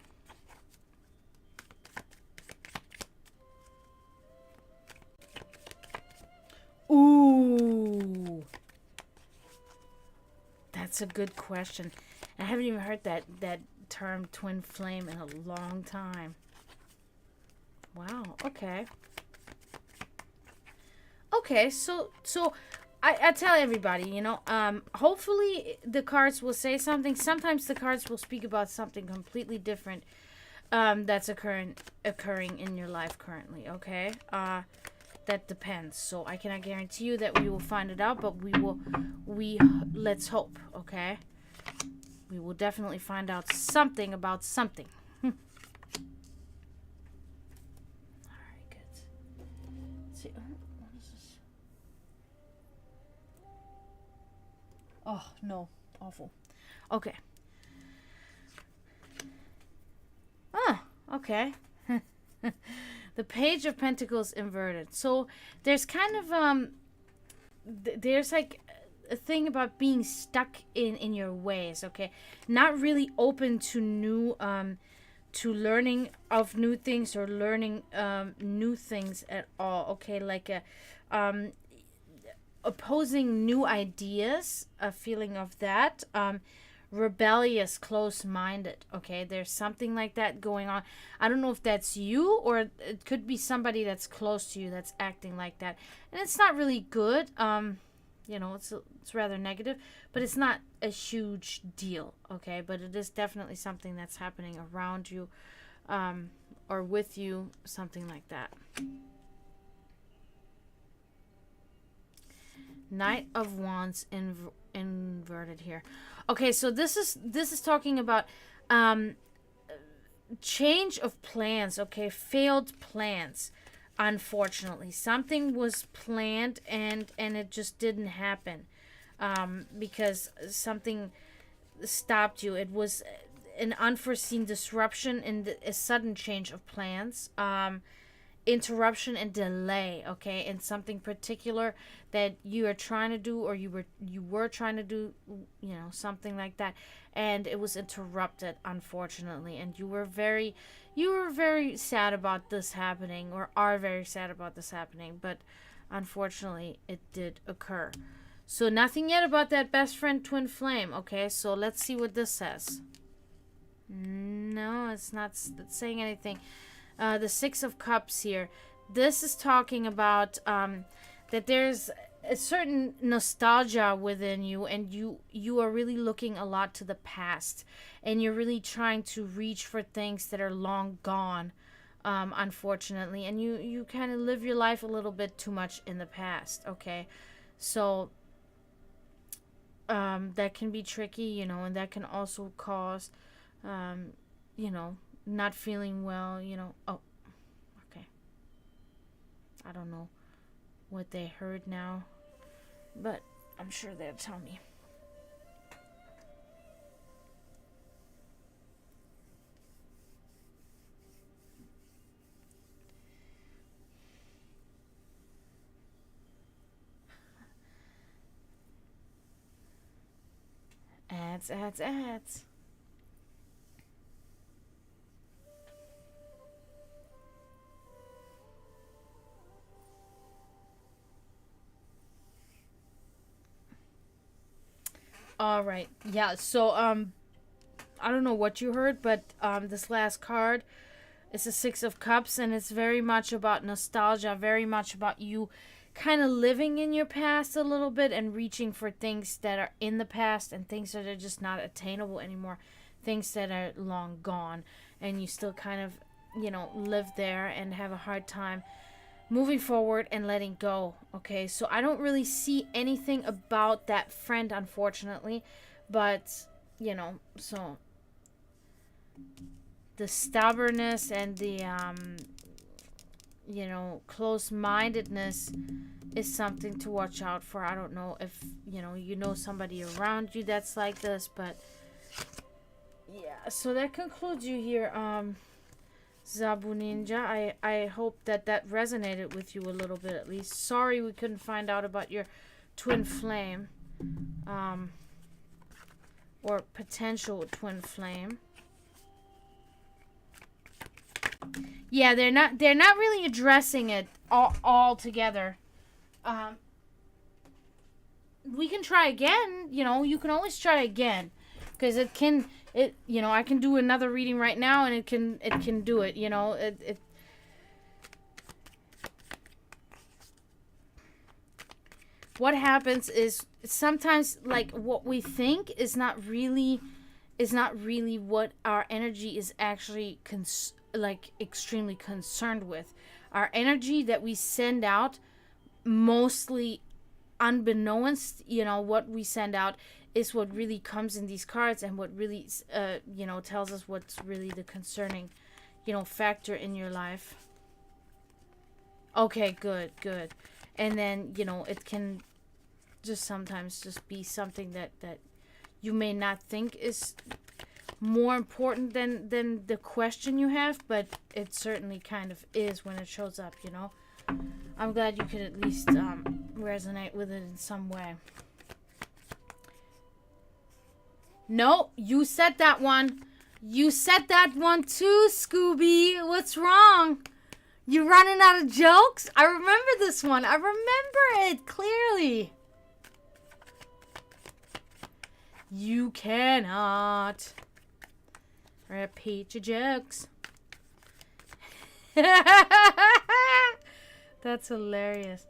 Ooh. That's a good question. I haven't even heard that term twin flame in a long time. Wow, okay. Okay, so I tell everybody, you know, hopefully the cards will say something. Sometimes the cards will speak about something completely different that's occurring in your life currently, okay? That depends. So I cannot guarantee you that we will find it out, but let's hope, okay? We will definitely find out something about something. Alright, good. Let's see. What is this? Oh, no. Awful. Okay. Ah, okay. The Page of Pentacles inverted. So there's kind of there's like a thing about being stuck in your ways, okay? Not really open to new to learning of new things, or learning new things at all, okay? Like opposing new ideas, a feeling of that. Rebellious, close-minded, okay? There's something like that going on. I don't know if that's you, or it could be somebody that's close to you that's acting like that, and it's not really good. You know, it's rather negative, but it's not a huge deal, okay? But it is definitely something that's happening around you, or with you, something like that. Knight of Wands inverted here. Okay, so this is talking about change of plans, okay? Failed plans. Unfortunately, something was planned and it just didn't happen, because something stopped you. It was an unforeseen disruption and a sudden change of plans, interruption and delay, okay, in something particular that you are trying to do, or you were trying to do, something like that, and it was interrupted, unfortunately, and you were very sad about this happening, or are very sad about this happening, but unfortunately it did occur. So nothing yet about that best friend twin flame, okay? So let's see what this says. No, it's not saying anything. The Six of Cups here. This is talking about that there's a certain nostalgia within you, and you are really looking a lot to the past, and you're really trying to reach for things that are long gone, unfortunately, and you kind of live your life a little bit too much in the past, okay? So that can be tricky, and that can also cause, you know, not feeling well. Oh, okay. I don't know what they heard now, but I'm sure they'll tell me. Ads. All right. Yeah. So I don't know what you heard, but this last card is a Six of Cups, and it's very much about nostalgia, very much about you kind of living in your past a little bit and reaching for things that are in the past and things that are just not attainable anymore, things that are long gone, and you still kind of, live there and have a hard time moving forward and letting go. Okay, so I don't really see anything about that friend, unfortunately, but so the stubbornness and the close-mindedness is something to watch out for. I don't know if somebody around you that's like this, but yeah. So that concludes you here, Zabu Ninja. I hope that resonated with you a little bit, at least. Sorry we couldn't find out about your twin flame, or potential twin flame. Yeah, they're not really addressing it all together. We can try again. You can always try again, because I can do another reading right now, and it can do it. What happens is sometimes, like, what we think is not really what our energy is actually extremely concerned with. Our energy that we send out, mostly unbeknownst, what we send out is what really comes in these cards, and what really tells us what's really the concerning factor in your life. Okay, good. And then it can just sometimes just be something that you may not think is more important than the question you have, but it certainly kind of is when it shows up. I'm glad you could at least resonate with it in some way. No, you said that one. You said that one too, Scooby. What's wrong? You running out of jokes? I remember this one. I remember it clearly. You cannot repeat your jokes. That's hilarious.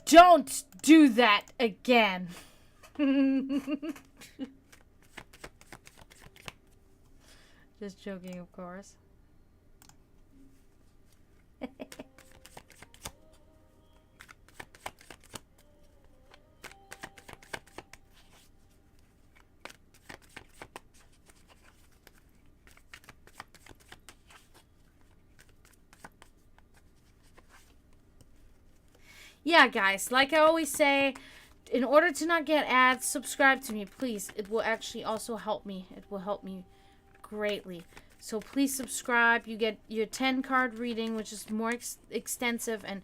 Don't do that again. Just joking, of course. yeah, guys, like I always say, in order to not get ads, subscribe to me, please. It will actually also help me. It will help me greatly. So please subscribe. You get your 10 card reading, which is more extensive and,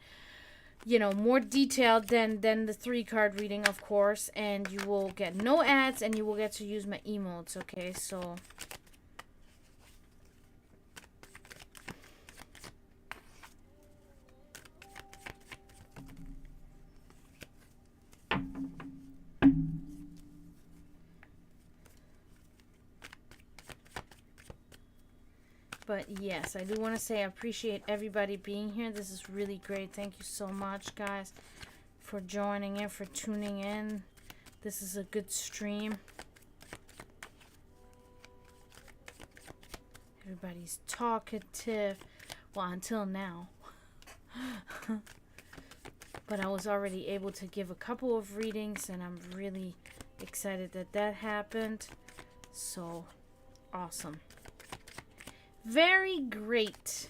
more detailed than the 3 card reading, of course. And you will get no ads, and you will get to use my emotes, okay? So but yes, I do want to say I appreciate everybody being here. This is really great. Thank you so much, guys, for joining in, for tuning in. This is a good stream. Everybody's talkative. Well, until now. But I was already able to give a couple of readings, and I'm really excited that that happened. So awesome. Very great.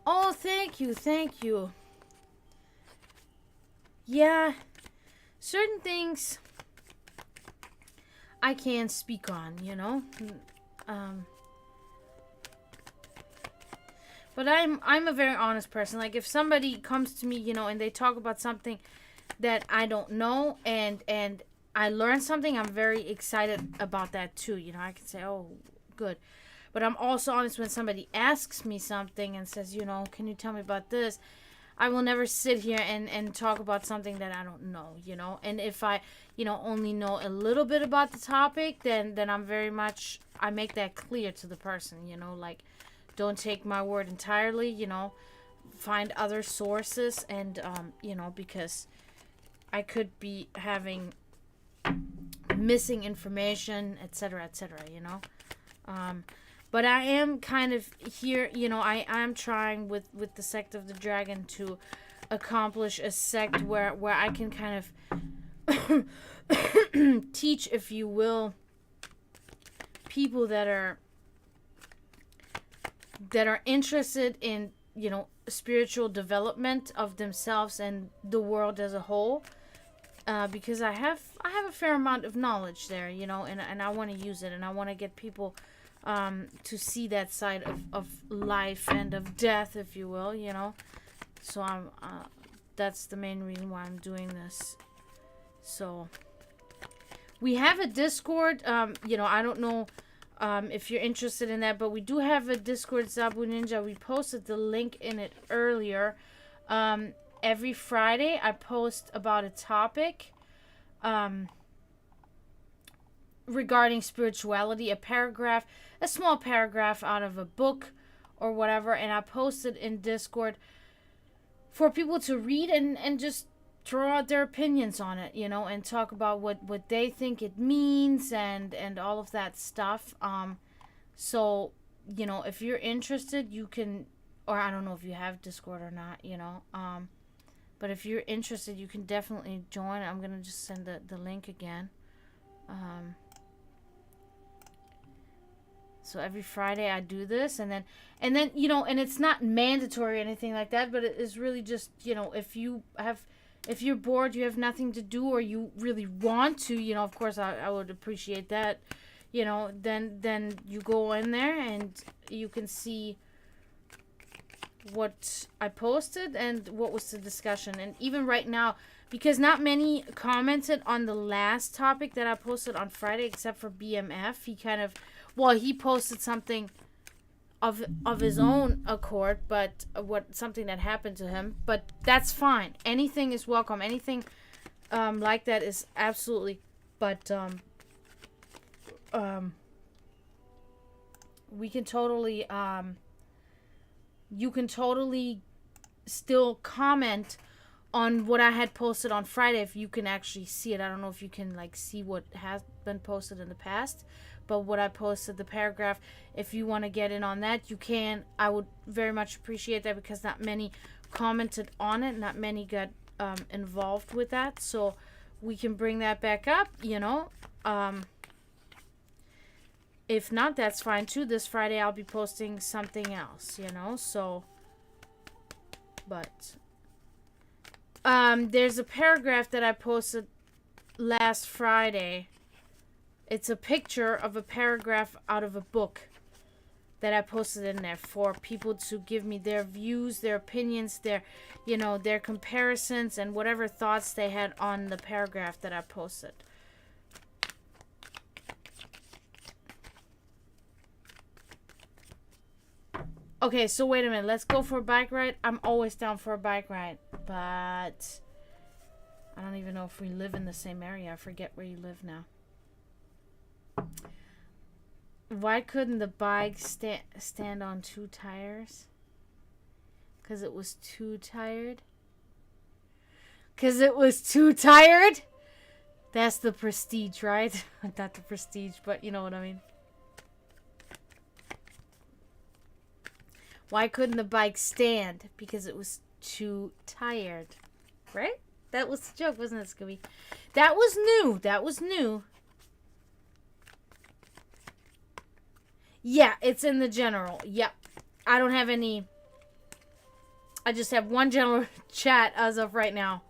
Oh, thank you, thank you. Yeah, certain things I can't speak on, But I'm a very honest person. Like, if somebody comes to me, and they talk about something that I don't know, and I learn something, I'm very excited about that too. I can say, oh, good. But I'm also honest when somebody asks me something and says, can you tell me about this? I will never sit here and talk about something that I don't know, And if I, only know a little bit about the topic, then I'm very much, I make that clear to the person, like, don't take my word entirely, find other sources, and, because I could be having missing information, etc., etc., But I am kind of here, I am trying with the Sect of the Dragon to accomplish a sect where I can kind of teach, if you will, people that are interested in, spiritual development of themselves and the world as a whole. Because I have a fair amount of knowledge there, and I want to use it, and I want to get people to see that side of life and of death, if you will, So that's the main reason why I'm doing this. So we have a Discord. I don't know if you're interested in that, but we do have a Discord, Zabu Ninja. We posted the link in it earlier. Every Friday I post about a topic regarding spirituality, a small paragraph out of a book or whatever, and I post it in Discord for people to read and just throw out their opinions on it, and talk about what they think it means and all of that stuff. So, if you're interested, you can, or I don't know if you have Discord or not, but if you're interested, you can definitely join. I'm going to just send the link again. So every Friday I do this, and then and it's not mandatory or anything like that, but it is really just, if you're bored, you have nothing to do, or you really want to, of course I would appreciate that, then you go in there and you can see what I posted and what was the discussion. And even right now, because not many commented on the last topic that I posted on Friday, except for BMF, he posted something of his own accord, but something that happened to him. But that's fine. Anything is welcome. Anything like that is absolutely. But we can totally you can totally still comment on what I had posted on Friday if you can actually see it. I don't know if you can see what has been posted in the past, but what I posted, the paragraph, if you want to get in on that, you can. I would very much appreciate that, because not many commented on it, not many got involved with that, so we can bring that back up, you know. If not, that's fine too. This Friday I'll be posting something else, you know. So, but there's a paragraph that I posted last Friday. It's a picture of a paragraph out of a book that I posted in there for people to give me their views, their opinions, their, you know, their comparisons and whatever thoughts they had on the paragraph that I posted. Okay, so wait a minute. Let's go for a bike ride. I'm always down for a bike ride, but I don't even know if we live in the same area. I forget where you live now. Why couldn't the bike stand on 2 tires? Because it was too tired? Because it was too tired? That's the prestige, right? Not the prestige, but you know what I mean. Why couldn't the bike stand? Because it was too tired. Right? That was the joke, wasn't it, Scooby? That was new. That was new. Yeah, it's in the general. Yep. I don't have any... I just have one general chat as of right now.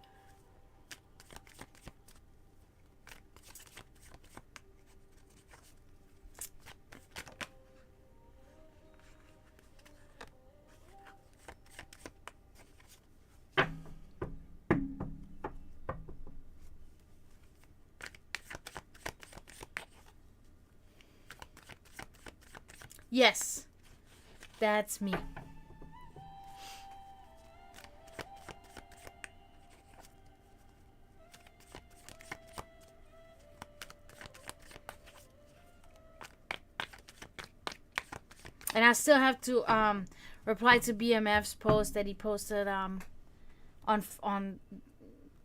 Yes, that's me. And I still have to reply to BMF's post that he posted on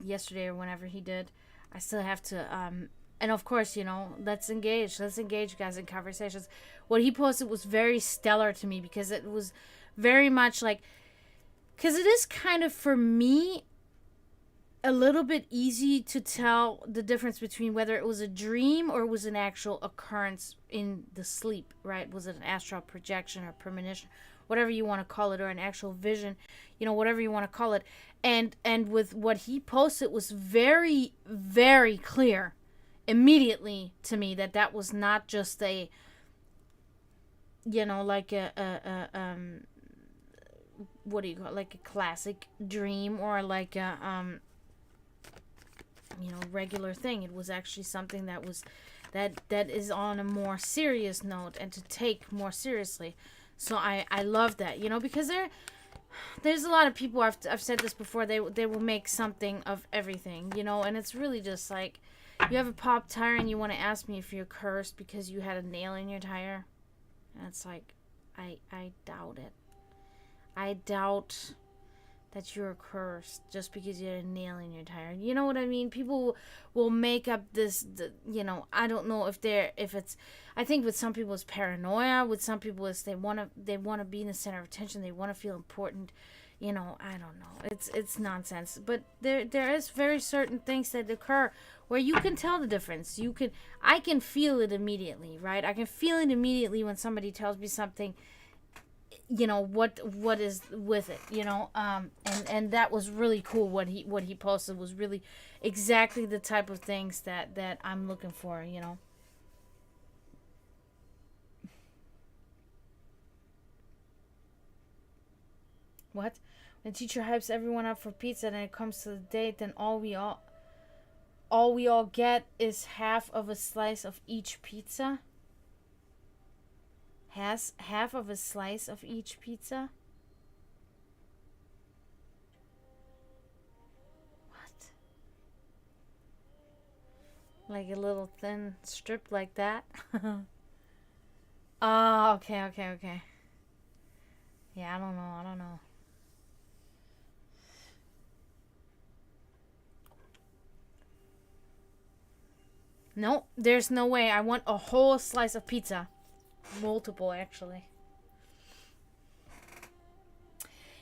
yesterday or whenever he did. I still have to and of course, you know, let's engage guys in conversations. What he posted was very stellar to me because it was very much like, because it is kind of, for me, a little bit easy to tell the difference between whether it was a dream or it was an actual occurrence in the sleep, right? Was it an astral projection or premonition, whatever you want to call it, or an actual vision, you know, whatever you want to call it. And with what he posted was very, very clear immediately to me that was not just a, you know, like a what do you call it? Like a classic dream or like a you know, regular thing. It was actually something that was that is on a more serious note and to take more seriously. So I love that, you know, because there's a lot of people, I've said this before, they will make something of everything, you know, and it's really just like, you have a pop tire and you want to ask me if you're cursed because you had a nail in your tire. And it's like, I doubt it. I doubt that you're cursed just because you had a nail in your tire. You know what I mean? People will make up this, you know, I don't know if it's, I think with some people it's paranoia, with some people it's they want to be in the center of attention, they want to feel important. You know, I don't know. It's nonsense. But there is very certain things that occur where you can tell the difference. I can feel it immediately, right? I can feel it immediately when somebody tells me something, you know, what is with it, you know, and that was really cool. What he posted was really exactly the type of things that I'm looking for, you know. What? When the teacher hypes everyone up for pizza and it comes to the date, then all we all get is half of a slice of each pizza? Has half of a slice of each pizza? What? Like a little thin strip like that? Oh, okay. Yeah, I don't know. No, there's no way. I want a whole slice of pizza. Multiple, actually.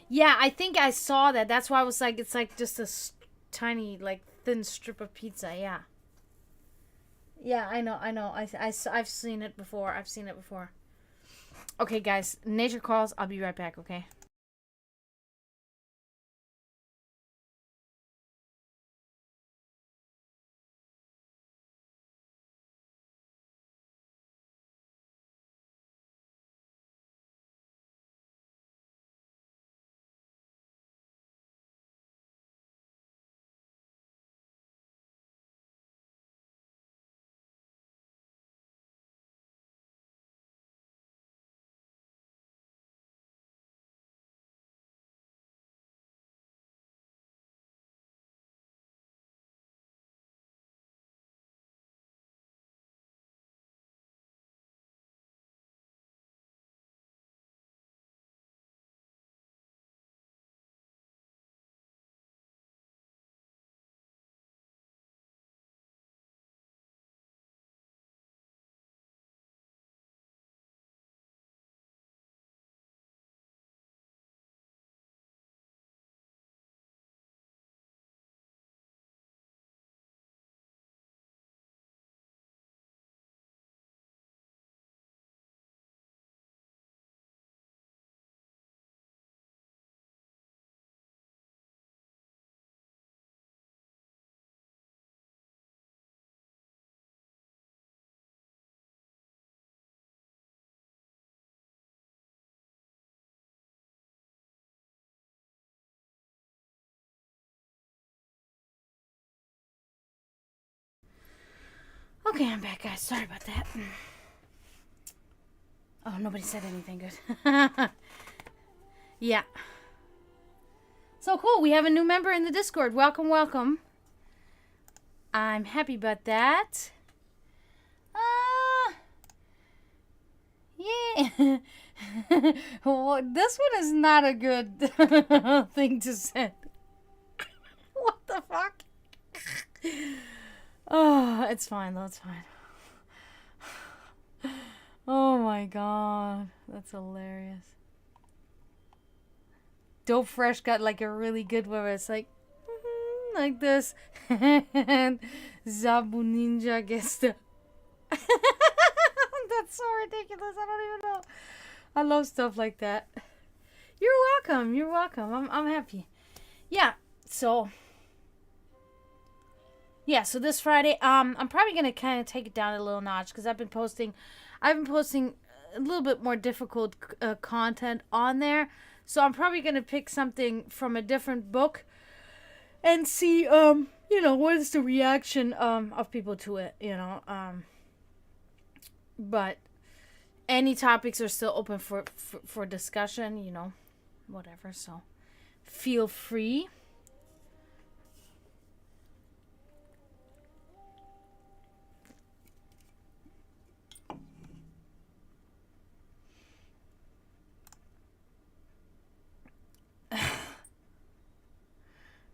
Yeah, I think I saw that. That's why I was like, it's like just a tiny, like, thin strip of pizza. Yeah. Yeah, I know. I've seen it before. Okay, guys, nature calls. I'll be right back, okay? Okay, I'm back, guys. Sorry about that. Oh, nobody said anything good. Yeah. So cool. We have a new member in the Discord. Welcome, welcome. I'm happy about that. Yeah. Well, this one is not a good thing to say. What the fuck? Oh, it's fine though. It's fine. Oh my god. That's hilarious. Dope Fresh got like a really good one where it's like, like this. And Zabu Ninja gets the. That's so ridiculous. I don't even know. I love stuff like that. You're welcome. You're welcome. I'm happy. Yeah. So. Yeah. So this Friday, I'm probably gonna kind of take it down a little notch because I've been posting a little bit more difficult content on there. So I'm probably gonna pick something from a different book and see what is the reaction of people to it. But any topics are still open for discussion. Whatever. So feel free.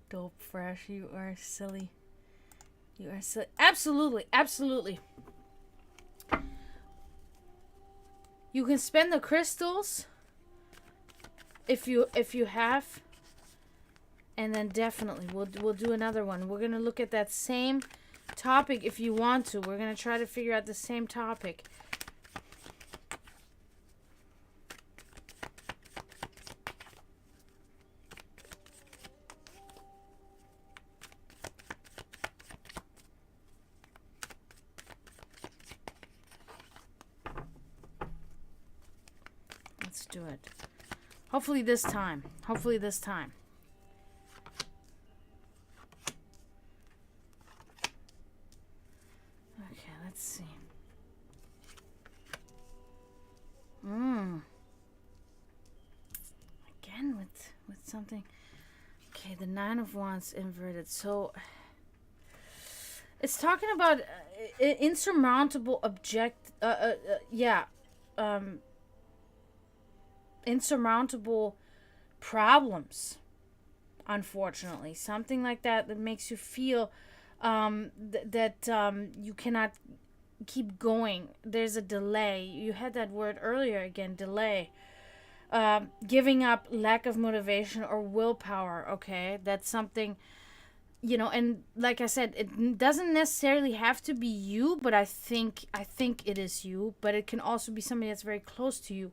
Dope Fresh, you are silly. You are silly. Absolutely, absolutely. You can spend the crystals if you have, and then definitely we'll do another one. We're gonna look at that same topic if you want to. We're gonna try to figure out the same topic. Let's do it. Hopefully this time. Hopefully this time. Okay, let's see. Again with something. Okay, the Nine of Wands inverted. So it's talking about insurmountable insurmountable problems, unfortunately. Something like that makes you feel that you cannot keep going. There's a delay. You had that word earlier again, delay. Giving up, lack of motivation or willpower. Okay, that's something and like I said, it doesn't necessarily have to be you, but I think it is you, but it can also be somebody that's very close to you,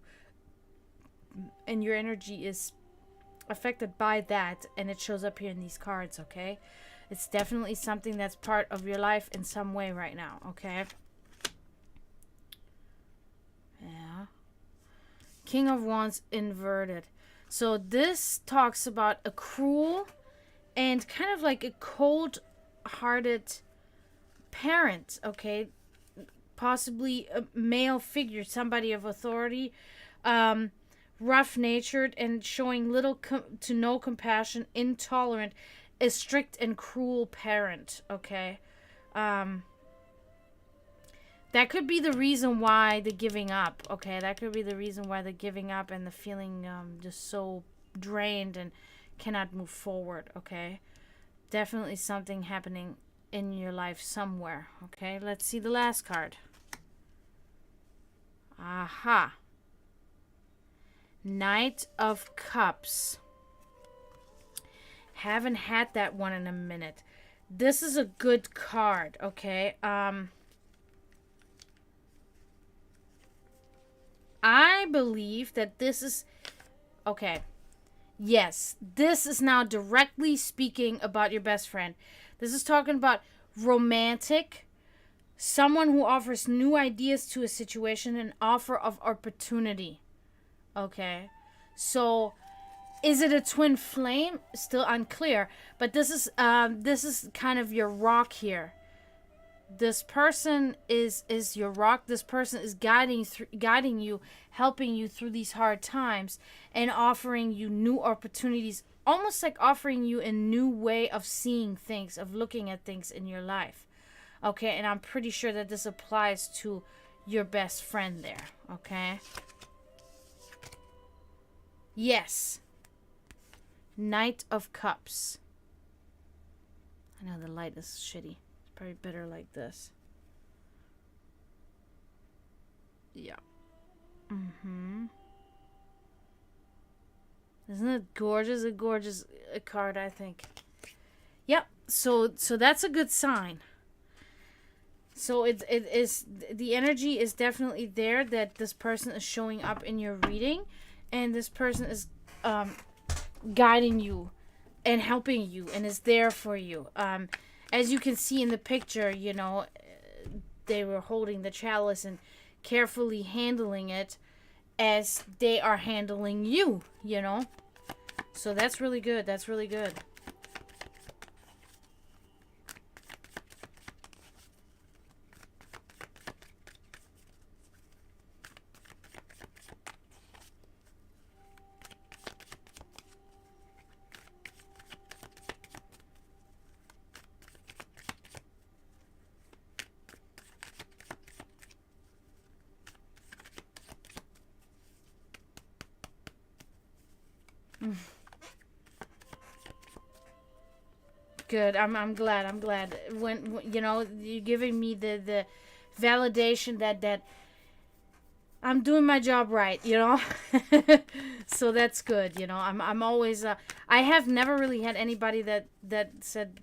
and your energy is affected by that, and it shows up here in these cards. Okay, it's definitely something that's part of your life in some way right now. Okay. Yeah. King of Wands inverted. So this talks about a cruel and kind of like a cold-hearted parent, okay? Possibly a male figure, somebody of authority, rough-natured and showing little to no compassion, intolerant, a strict and cruel parent, okay? That could be the reason why the giving up, okay? That could be the reason why the giving up and the feeling just so drained and cannot move forward, okay? Definitely something happening in your life somewhere, okay? Let's see the last card. Aha. Knight of Cups. Haven't had that one in a minute. This is a good card, okay? I believe that this is... Okay. Yes, this is now directly speaking about your best friend. This is talking about romantic, someone who offers new ideas to a situation, an offer of opportunity. Okay. So, is it a twin flame? Still unclear. But this is kind of your rock here. This person is your rock. This person is guiding you, helping you through these hard times, and offering you new opportunities, almost like offering you a new way of seeing things, of looking at things in your life. Okay, and I'm pretty sure that this applies to your best friend there. Okay. Yes. Knight of Cups. I know the light is shitty. Probably better like this. Yeah. Isn't it gorgeous? A gorgeous card, I think. Yep. So that's a good sign. So it is, the energy is definitely there that this person is showing up in your reading, and this person is guiding you and helping you and is there for you. As you can see in the picture, they were holding the chalice and carefully handling it as they are handling you, So that's really good. That's really good. Good. I'm glad. I'm glad. When you're giving me the validation that I'm doing my job right, So that's good, I'm always I have never really had anybody that said,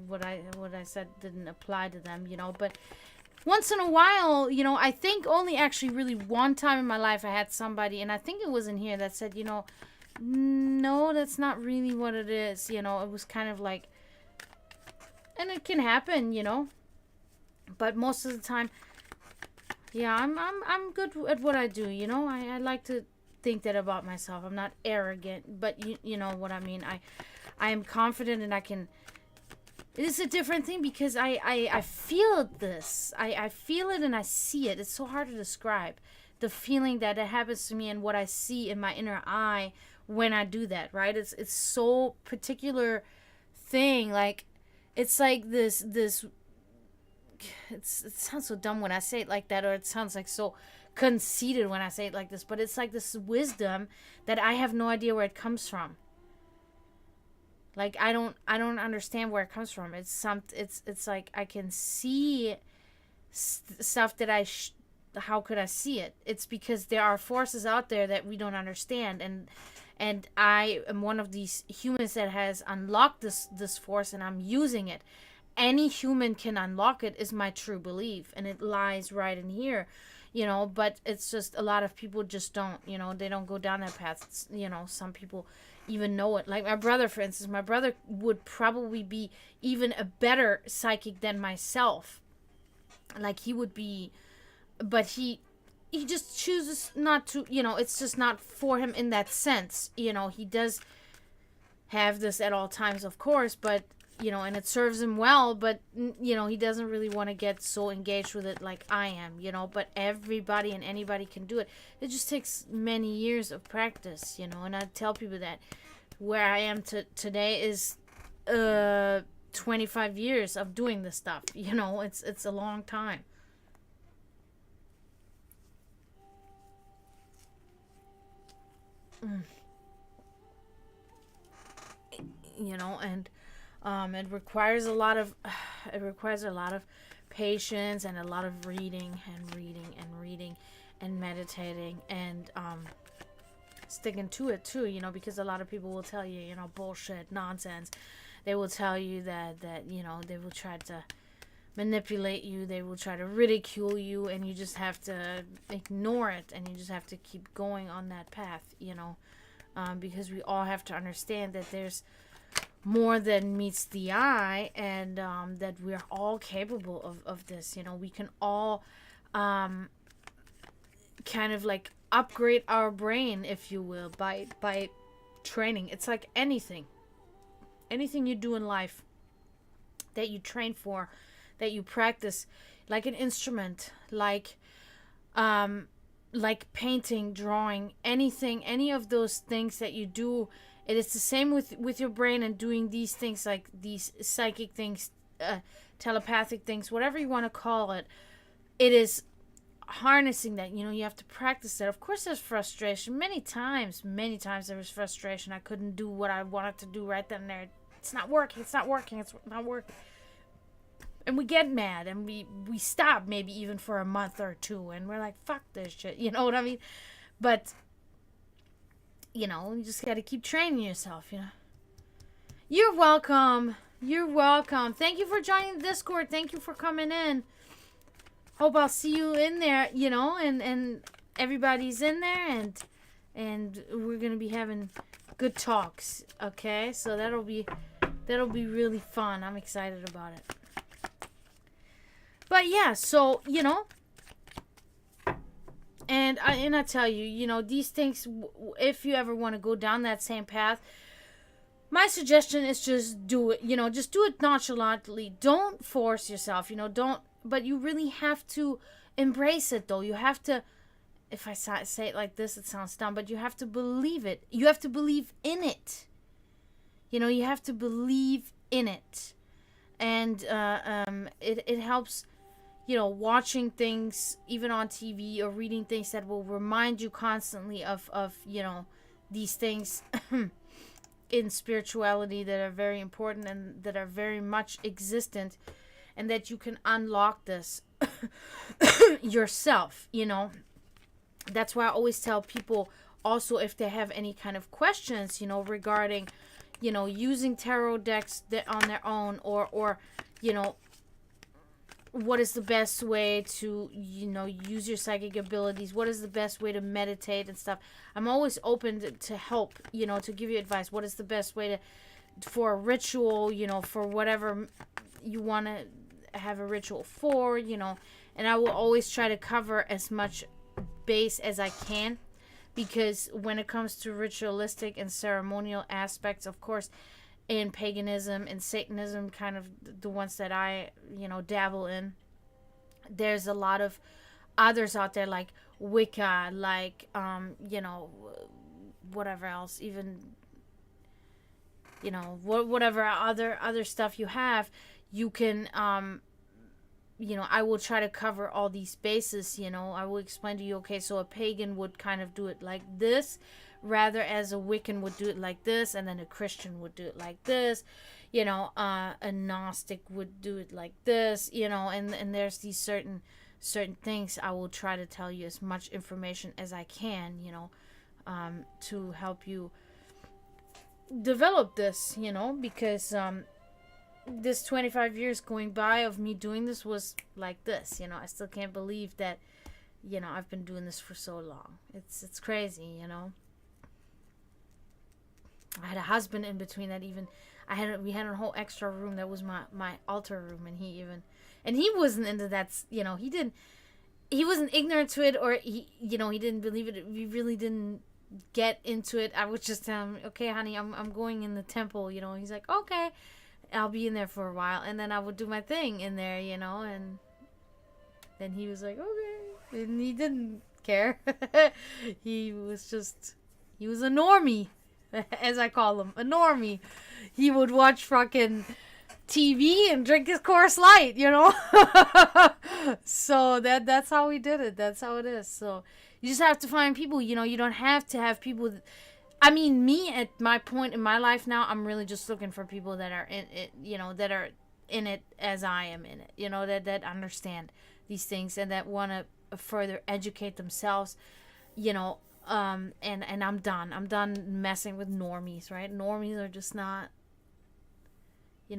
what I said didn't apply to them, but once in a while, I think only actually really one time in my life I had somebody, and I think it was in here, that said, no, that's not really what it is. It was kind of like, and it can happen, but most of the time, yeah, I'm good at what I do, I like to think that about myself. I'm not arrogant, but you know what I mean. I am confident, and I can. It's a different thing because I feel this. I feel it and I see it. It's so hard to describe the feeling that it happens to me and what I see in my inner eye when I do that, right? It's so particular thing. Like, it's like this it sounds so dumb when I say it like that, or it sounds like so conceited when I say it like this, but it's like this wisdom that I have no idea where it comes from. Like, I don't understand where it comes from. It's like I can see stuff that how could I see it? It's because there are forces out there that we don't understand, and I am one of these humans that has unlocked this force, and I'm using it. Any human can unlock it, is my true belief, and it lies right in here, but it's just a lot of people just don't, they don't go down that path. It's, some people even know it, like my brother, for instance. My brother would probably be even a better psychic than myself, like he would be, but he just chooses not to, it's just not for him in that sense. He does have this at all times, of course, but and it serves him well, but he doesn't really want to get so engaged with it like I am, but everybody and anybody can do it. It just takes many years of practice, and I tell people that where I am today is 25 years of doing this stuff. It's a long time. And it requires a lot of patience, and a lot of reading and reading and reading and meditating, and sticking to it too, because a lot of people will tell you, bullshit, nonsense. They will tell you that they will try to manipulate you, they will try to ridicule you, and you just have to ignore it, and you just have to keep going on that path, because we all have to understand that there's more than meets the eye, and that we're all capable of this. We can all kind of like upgrade our brain, if you will, by training. It's like anything you do in life that you train for, that you practice, like an instrument, like painting, drawing, anything, any of those things that you do. It is the same with your brain and doing these things, like these psychic things, telepathic things, whatever you want to call it. It is harnessing that. You have to practice that. Of course, there's frustration. Many times there was frustration. I couldn't do what I wanted to do right then and there. It's not working. And we get mad, and we stop, maybe even for a month or two, and we're like, fuck this shit. You know what I mean? But you just got to keep training yourself, You're welcome. Thank you for joining the Discord. Thank you for coming in. Hope I'll see you in there, and everybody's in there, and we're going to be having good talks, okay? So that'll be really fun. I'm excited about it. But yeah, so, and I tell you, these things, if you ever want to go down that same path, my suggestion is just do it. Just do it nonchalantly. Don't force yourself. But you really have to embrace it, though. You have to, if I say it like this, it sounds dumb, but you have to believe it. You have to believe in it. You have to believe in it. And it helps, watching things even on TV, or reading things that will remind you constantly of these things in spirituality that are very important and that are very much existent, and that you can unlock this yourself. That's why I always tell people also, if they have any kind of questions, regarding using tarot decks on their own, or what is the best way to use your psychic abilities, what is the best way to meditate and stuff. I'm always open to help, to give you advice. What is the best way for a ritual, for whatever you want to have a ritual for, and I will always try to cover as much base as I can, because when it comes to ritualistic and ceremonial aspects, of course, in paganism and Satanism, kind of the ones that I, dabble in, there's a lot of others out there, like Wicca, like, whatever else, even, whatever other stuff you have, you can, I will try to cover all these bases. I will explain to you, okay, so a pagan would kind of do it like this, rather as a Wiccan would do it like this, and then a Christian would do it like this, a Gnostic would do it like this, and there's these certain things. I will try to tell you as much information as I can, to help you develop this, because this 25 years going by of me doing this was like this. I still can't believe that, I've been doing this for so long. It's crazy. I had a husband in between that even. We had a whole extra room that was my altar room, and he wasn't into that. He wasn't ignorant to it, or he didn't believe it. We really didn't get into it. I would just tell him, okay, honey, I'm going in the temple. He's like, okay, I'll be in there for a while, and then I would do my thing in there, and then he was like, okay, and he didn't care. he was a normie. As I call him, a normie. He would watch fucking TV and drink his Coors Light, So that's how we did it. That's how it is. So you just have to find people. You don't have to have people. I mean, me at my point in my life now, I'm really just looking for people that are in it. That are in it as I am in it. That understand these things and that want to further educate themselves. And I'm done. I'm done messing with normies, right? Normies are just not,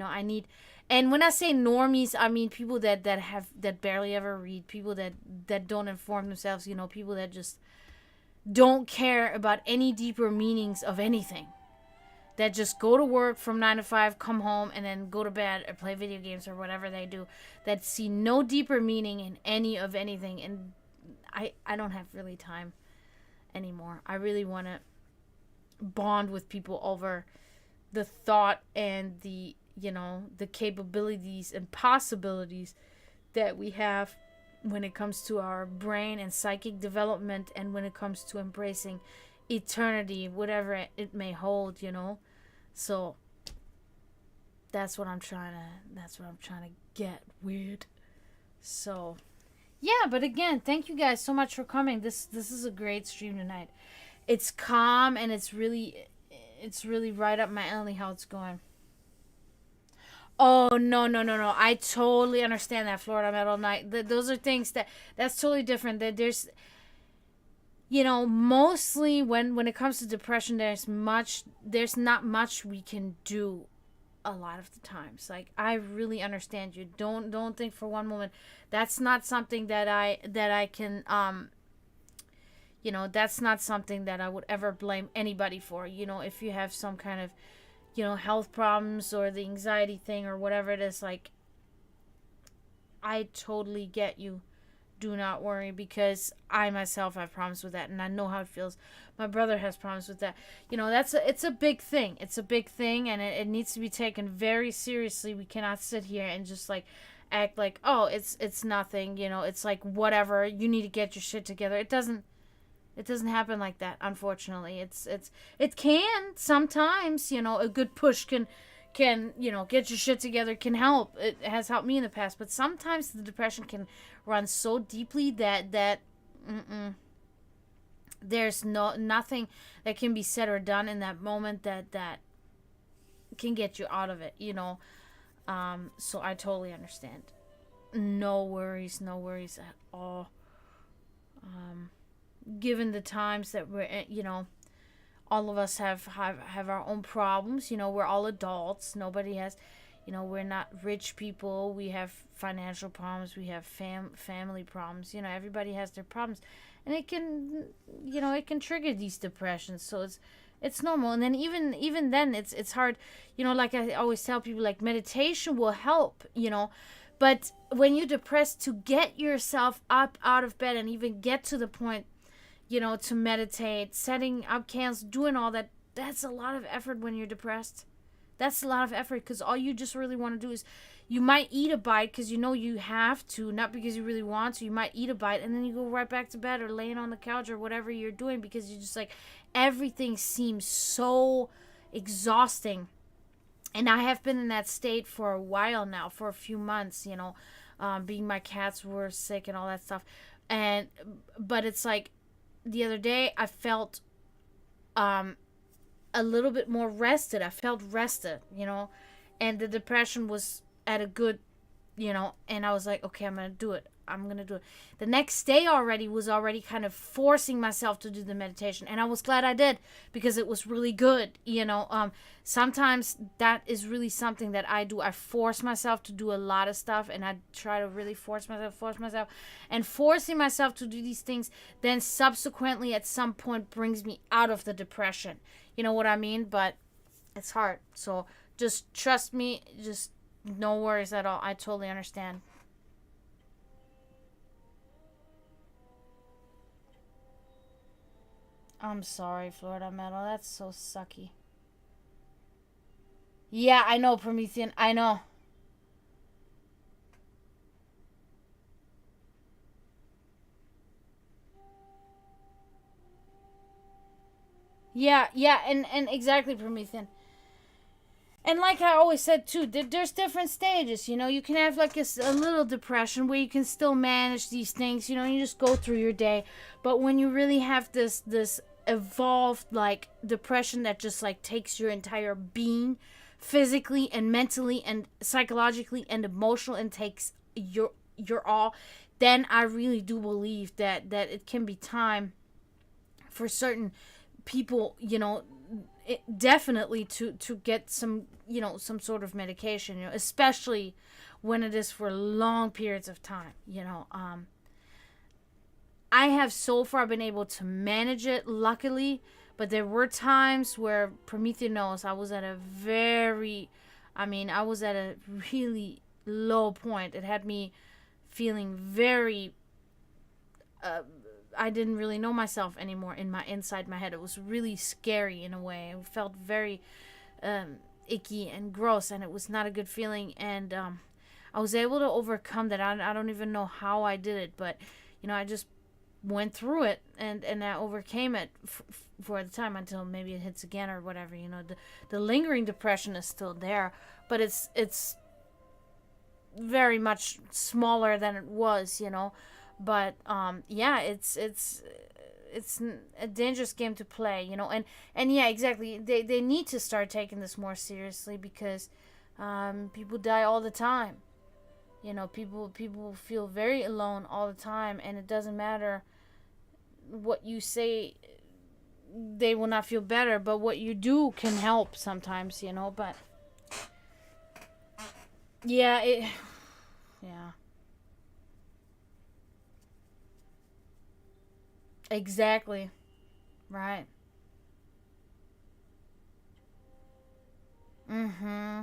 I need, and when I say normies, I mean people that barely ever read, people that don't inform themselves, people that just don't care about any deeper meanings of anything. That just go to work from 9 to 5, come home, and then go to bed or play video games or whatever they do. That see no deeper meaning in any of anything. And I don't have really time anymore. I really want to bond with people over the thought and the capabilities and possibilities that we have when it comes to our brain and psychic development, and when it comes to embracing eternity, whatever it may hold. So that's what I'm trying to get. Weird. So yeah, but again, thank you guys so much for coming. This is a great stream tonight. It's calm and it's really right up my alley how it's going. Oh, no. I totally understand that, Florida Metal Night. Those are things that's totally different. That there's, mostly when it comes to depression, there's not much we can do a lot of the times. Like, I really understand you. Don't think for one moment that's not something that I can that's not something that I would ever blame anybody for. If you have some kind of health problems or the anxiety thing or whatever it is, like, I totally get you. Do not worry, because I myself have problems with that, and I know how it feels. My brother has problems with that. It's a big thing. It's a big thing, and it needs to be taken very seriously. We cannot sit here and just like act like, oh, it's nothing. It's like whatever. You need to get your shit together. It doesn't happen like that. Unfortunately, it can sometimes. A good push can get your shit together, can help. It has helped me in the past, but sometimes the depression can run so deeply that there's nothing that can be said or done in that moment that can get you out of it. So I totally understand. No worries at all. Given the times that we're in, all of us have our own problems. We're all adults. Nobody has, we're not rich people. We have financial problems. We have family problems. Everybody has their problems, and it can trigger these depressions. So it's normal. And then even then, it's hard. Like I always tell people, like, meditation will help. But when you're depressed, to get yourself up out of bed and even get to the point, to meditate, setting up candles, doing all that, that's a lot of effort when you're depressed. That's a lot of effort, because all you just really want to do is, you might eat a bite because you have to, not because you really want to. You might eat a bite and then you go right back to bed or laying on the couch or whatever you're doing, because you're just like, everything seems so exhausting. And I have been in that state for a while now, for a few months, being my cats were sick and all that stuff. But it's like, the other day I felt a little bit more rested. I felt rested, and the depression was at a good, and I was like, okay, I'm gonna do it. I'm gonna do it. The next day already was already kind of forcing myself to do the meditation, and I was glad I did, because it was really good. Sometimes that is really something that I do. I force myself to do a lot of stuff, and I try to really force myself, and forcing myself to do these things then subsequently at some point brings me out of the depression. You know what I mean? But it's hard. So just trust me. Just no worries at all. I totally understand. I'm sorry, Florida Metal. That's so sucky. Yeah, I know, Promethean. I know. Yeah, and exactly, Promethean. And like I always said too, there's different stages. You can have like a little depression where you can still manage these things. You just go through your day. But when you really have this evolved like depression that just like takes your entire being, physically and mentally and psychologically and emotional, and takes your all, then I really do believe that it can be time for certain people, definitely to get some sort of medication, especially when it is for long periods of time. I have so far been able to manage it, luckily, but there were times where Prometheus knows I was at a really low point. It had me feeling very I didn't really know myself anymore inside my head. It was really scary in a way. It felt very icky and gross, and it was not a good feeling. And I was able to overcome that. I don't even know how I did it, but I just went through it, and I overcame it for the time, until maybe it hits again or whatever. The lingering depression is still there, but it's very much smaller than it was. But yeah, it's a dangerous game to play. And yeah, exactly, they need to start taking this more seriously, because people die all the time. People feel very alone all the time, and it doesn't matter what you say, they will not feel better, but what you do can help sometimes. But yeah, yeah. Exactly. Right. Mm-hmm.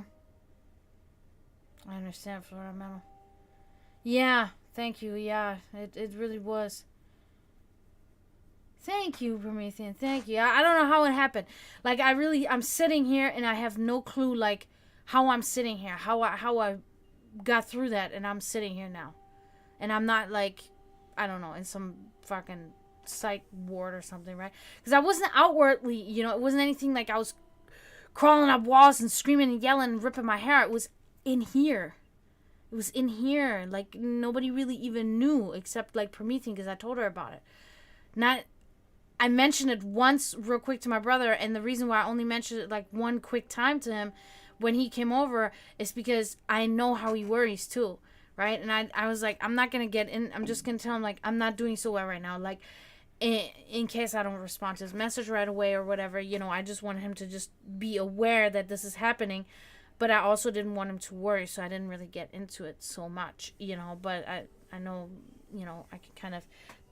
I understand, Florida Metal. Yeah, thank you. Yeah, it really was. Thank you, Promethean. Thank you. I don't know how it happened. Like, I'm sitting here and I have no clue, like, how I'm sitting here, how I got through that, and I'm sitting here now. And I'm not, like, I don't know, in some fucking psych ward or something, right? Because I wasn't outwardly, it wasn't anything like I was crawling up walls and screaming and yelling and ripping my hair. It was in here. It was in here. Like, nobody really even knew except, like, Promethean, because I told her about it. Not, I mentioned it once real quick to my brother, and the reason why I only mentioned it, like, one quick time to him when he came over is because I know how he worries, too, right? And I was like, I'm not going to get in. I'm just going to tell him, like, I'm not doing so well right now. Like, in case I don't respond to his message right away or whatever, I just want him to just be aware that this is happening. But I also didn't want him to worry, so I didn't really get into it so much, But I know, I can kind of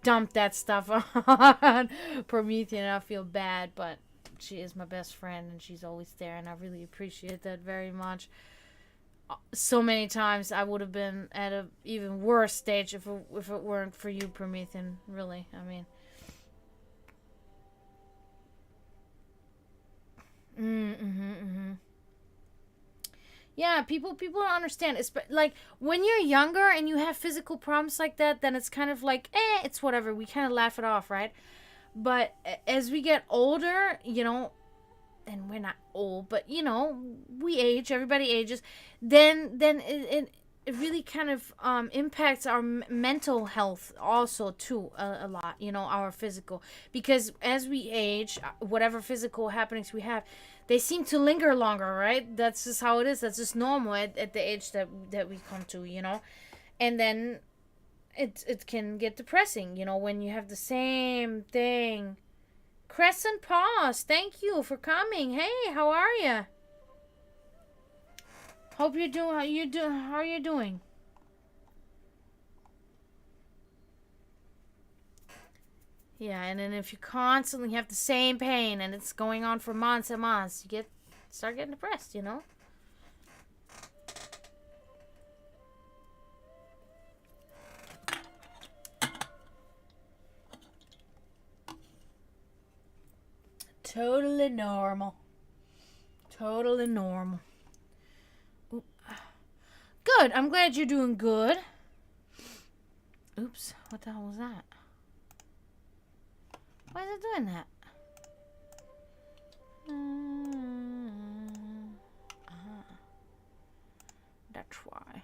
dump that stuff on Promethean, and I feel bad, but she is my best friend, and she's always there, and I really appreciate that very much. So many times I would have been at a even worse stage if it weren't for you, Promethean, really. I mean... Mm-hmm. Yeah, people don't understand. It's like when you're younger and you have physical problems like that, then it's kind of like, it's whatever. We kind of laugh it off, right? But as we get older, and we're not old, but we age. Everybody ages. Then it really kind of impacts our mental health also too a lot. Our physical, because as we age, whatever physical happenings we have, they seem to linger longer, right? That's just how it is. That's just normal at the age that we come to, and then it can get depressing, you know, when you have the same thing. Crescent Paws, thank you for coming. Hey, how are you? Hope you're doing. How are you doing? Yeah, and then if you constantly have the same pain and it's going on for months and months, you start getting depressed, you know? Totally normal. Totally normal. Oop. Good. I'm glad you're doing good. Oops. What the hell was that? Why is it doing that? That's why.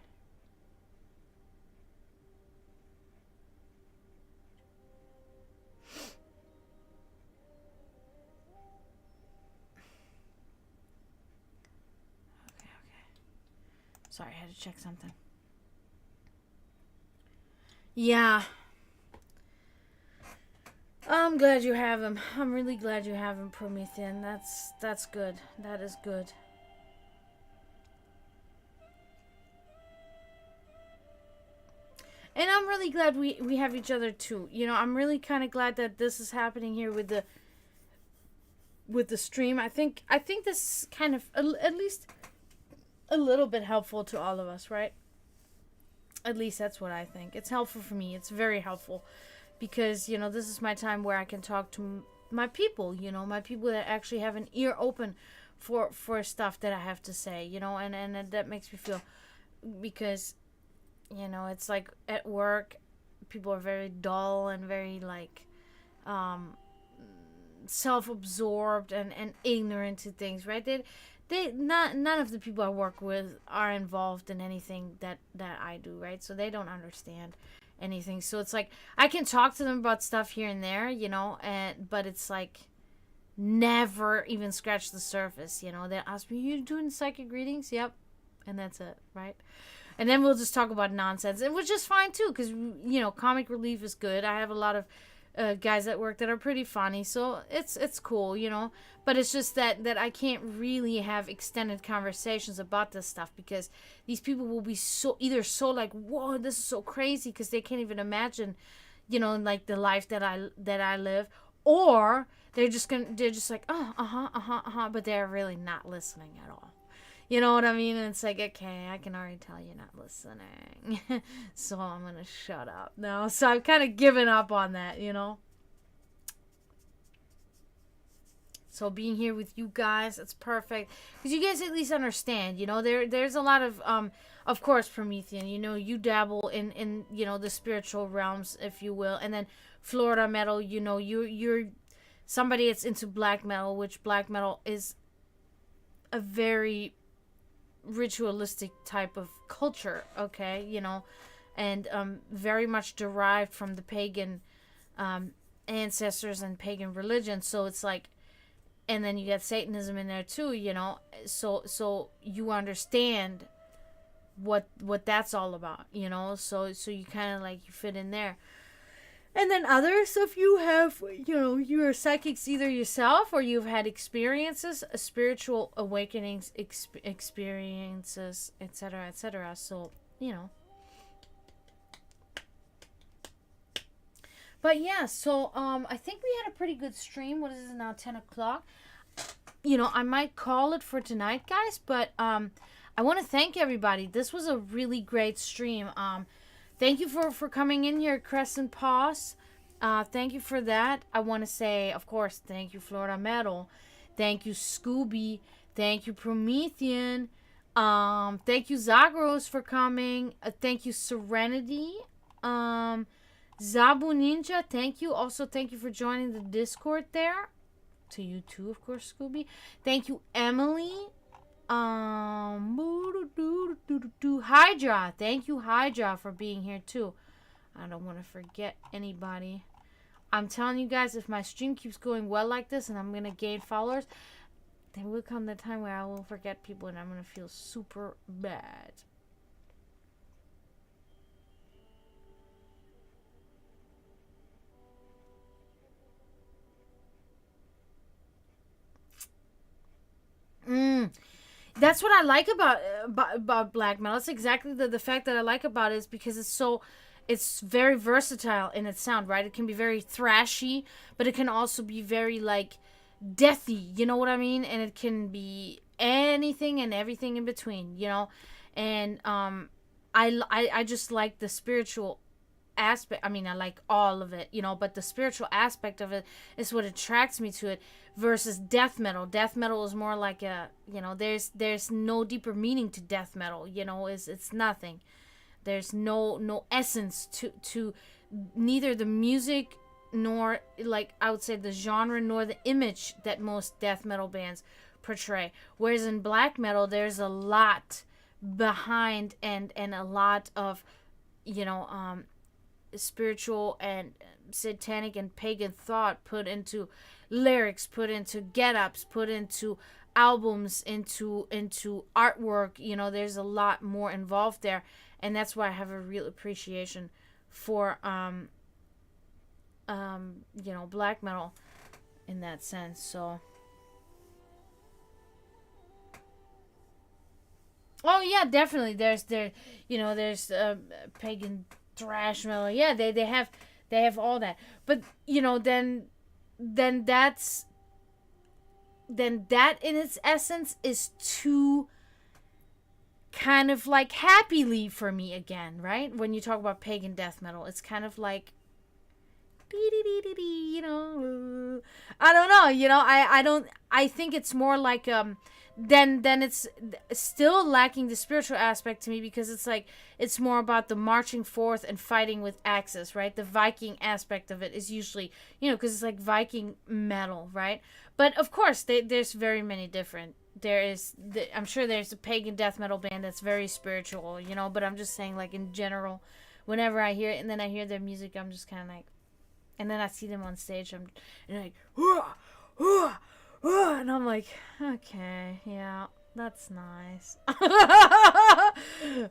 Okay. Sorry, I had to check something. Yeah. I'm glad you have him. I'm really glad you have him, Promethean. That's good. That is good. And I'm really glad we have each other too. You know, I'm really kind of glad that this is happening here with the stream. I think this is kind of at least a little bit helpful to all of us, right? At least that's what I think. It's helpful for me. It's very helpful because, you know, this is my time where I can talk to my people, you know, my people that actually have an ear open for stuff that I have to say, you know, and that makes me feel, because, you know, it's like at work, people are very dull and very like self-absorbed and ignorant to things, right? None of the people I work with are involved in anything that I do, right? So they don't understand anything. So it's like I can talk to them about stuff here and there, you know, but it's like never even scratch the surface, you know. They ask me, "You doing psychic readings?" Yep, and that's it, right? And then we'll just talk about nonsense, and which is fine too, because, you know, comic relief is good. I have a lot of guys at work that are pretty funny, so it's cool, you know. But it's just that I can't really have extended conversations about this stuff, because these people will be so like, whoa, this is so crazy, because they can't even imagine, you know, like the life that I live, or they're just like, oh, but they're really not listening at all. You know what I mean? And it's like, okay, I can already tell you're not listening. So I'm going to shut up now. So I've kind of given up on that, you know? So being here with you guys, it's perfect. Because you guys at least understand, you know? There's a lot of course, Promethean, you know, you dabble in, you know, the spiritual realms, if you will. And then Florida metal, you know, you're somebody that's into black metal, which black metal is a very ritualistic type of culture, okay, you know, and very much derived from the pagan ancestors and pagan religion. So it's like, and then you get Satanism in there too, you know, so you understand what that's all about, you know, so you kind of like, you fit in there. And then others, if you have, you know, you're psychics either yourself or you've had experiences, spiritual awakenings, experiences, etc., etc. So, you know. But yeah, so I think we had a pretty good stream. What is it now? 10 o'clock. You know, I might call it for tonight, guys. But I want to thank everybody. This was a really great stream. Thank you for coming in here, Crescent Paws. Thank you for that. I want to say, of course, thank you, Florida Metal. Thank you, Scooby. Thank you, Promethean. Thank you, Zagros, for coming. Thank you, Serenity. Zabu Ninja, thank you. Also, thank you for joining the Discord there. To you too, of course, Scooby. Thank you, Emily. Hydra, thank you, Hydra, for being here too. I don't want to forget anybody. I'm telling you guys, if my stream keeps going well like this and I'm gonna gain followers, there will come the time where I will forget people and I'm gonna feel super bad. That's what I like about black metal. That's exactly the fact that I like about it, is because it's very versatile in its sound, right? It can be very thrashy, but it can also be very like deathy, you know what I mean? And it can be anything and everything in between, you know? And I just like the spiritual aspect. I mean, I like all of it, you know, but the spiritual aspect of it is what attracts me to it, versus death metal. Death metal is more like a, you know, there's no deeper meaning to death metal, you know, it's nothing. There's no essence to neither the music nor, like, I would say, the genre, nor the image that most death metal bands portray. Whereas in black metal, there's a lot behind, and a lot of, you know, spiritual and satanic and pagan thought put into lyrics, put into get-ups, put into albums, into artwork. You know, there's a lot more involved there, and that's why I have a real appreciation for you know, black metal in that sense. So, oh yeah, definitely. You know, there's pagan thrash metal. Yeah, they have all that. But you know, then that's then that in its essence is too kind of like happily for me again, right? When you talk about pagan death metal, it's kind of like, you know, I don't know, you know, I think it's more like then it's still lacking the spiritual aspect to me, because it's like, it's more about the marching forth and fighting with axes, right? The Viking aspect of it is usually, you know, because it's like Viking metal, right? But of course, there's very many different. I'm sure there's a pagan death metal band that's very spiritual, you know, but I'm just saying, like, in general, whenever I hear it and then I hear their music, I'm just kind of like, and then I see them on stage, and like, and I'm like, okay, yeah, that's nice.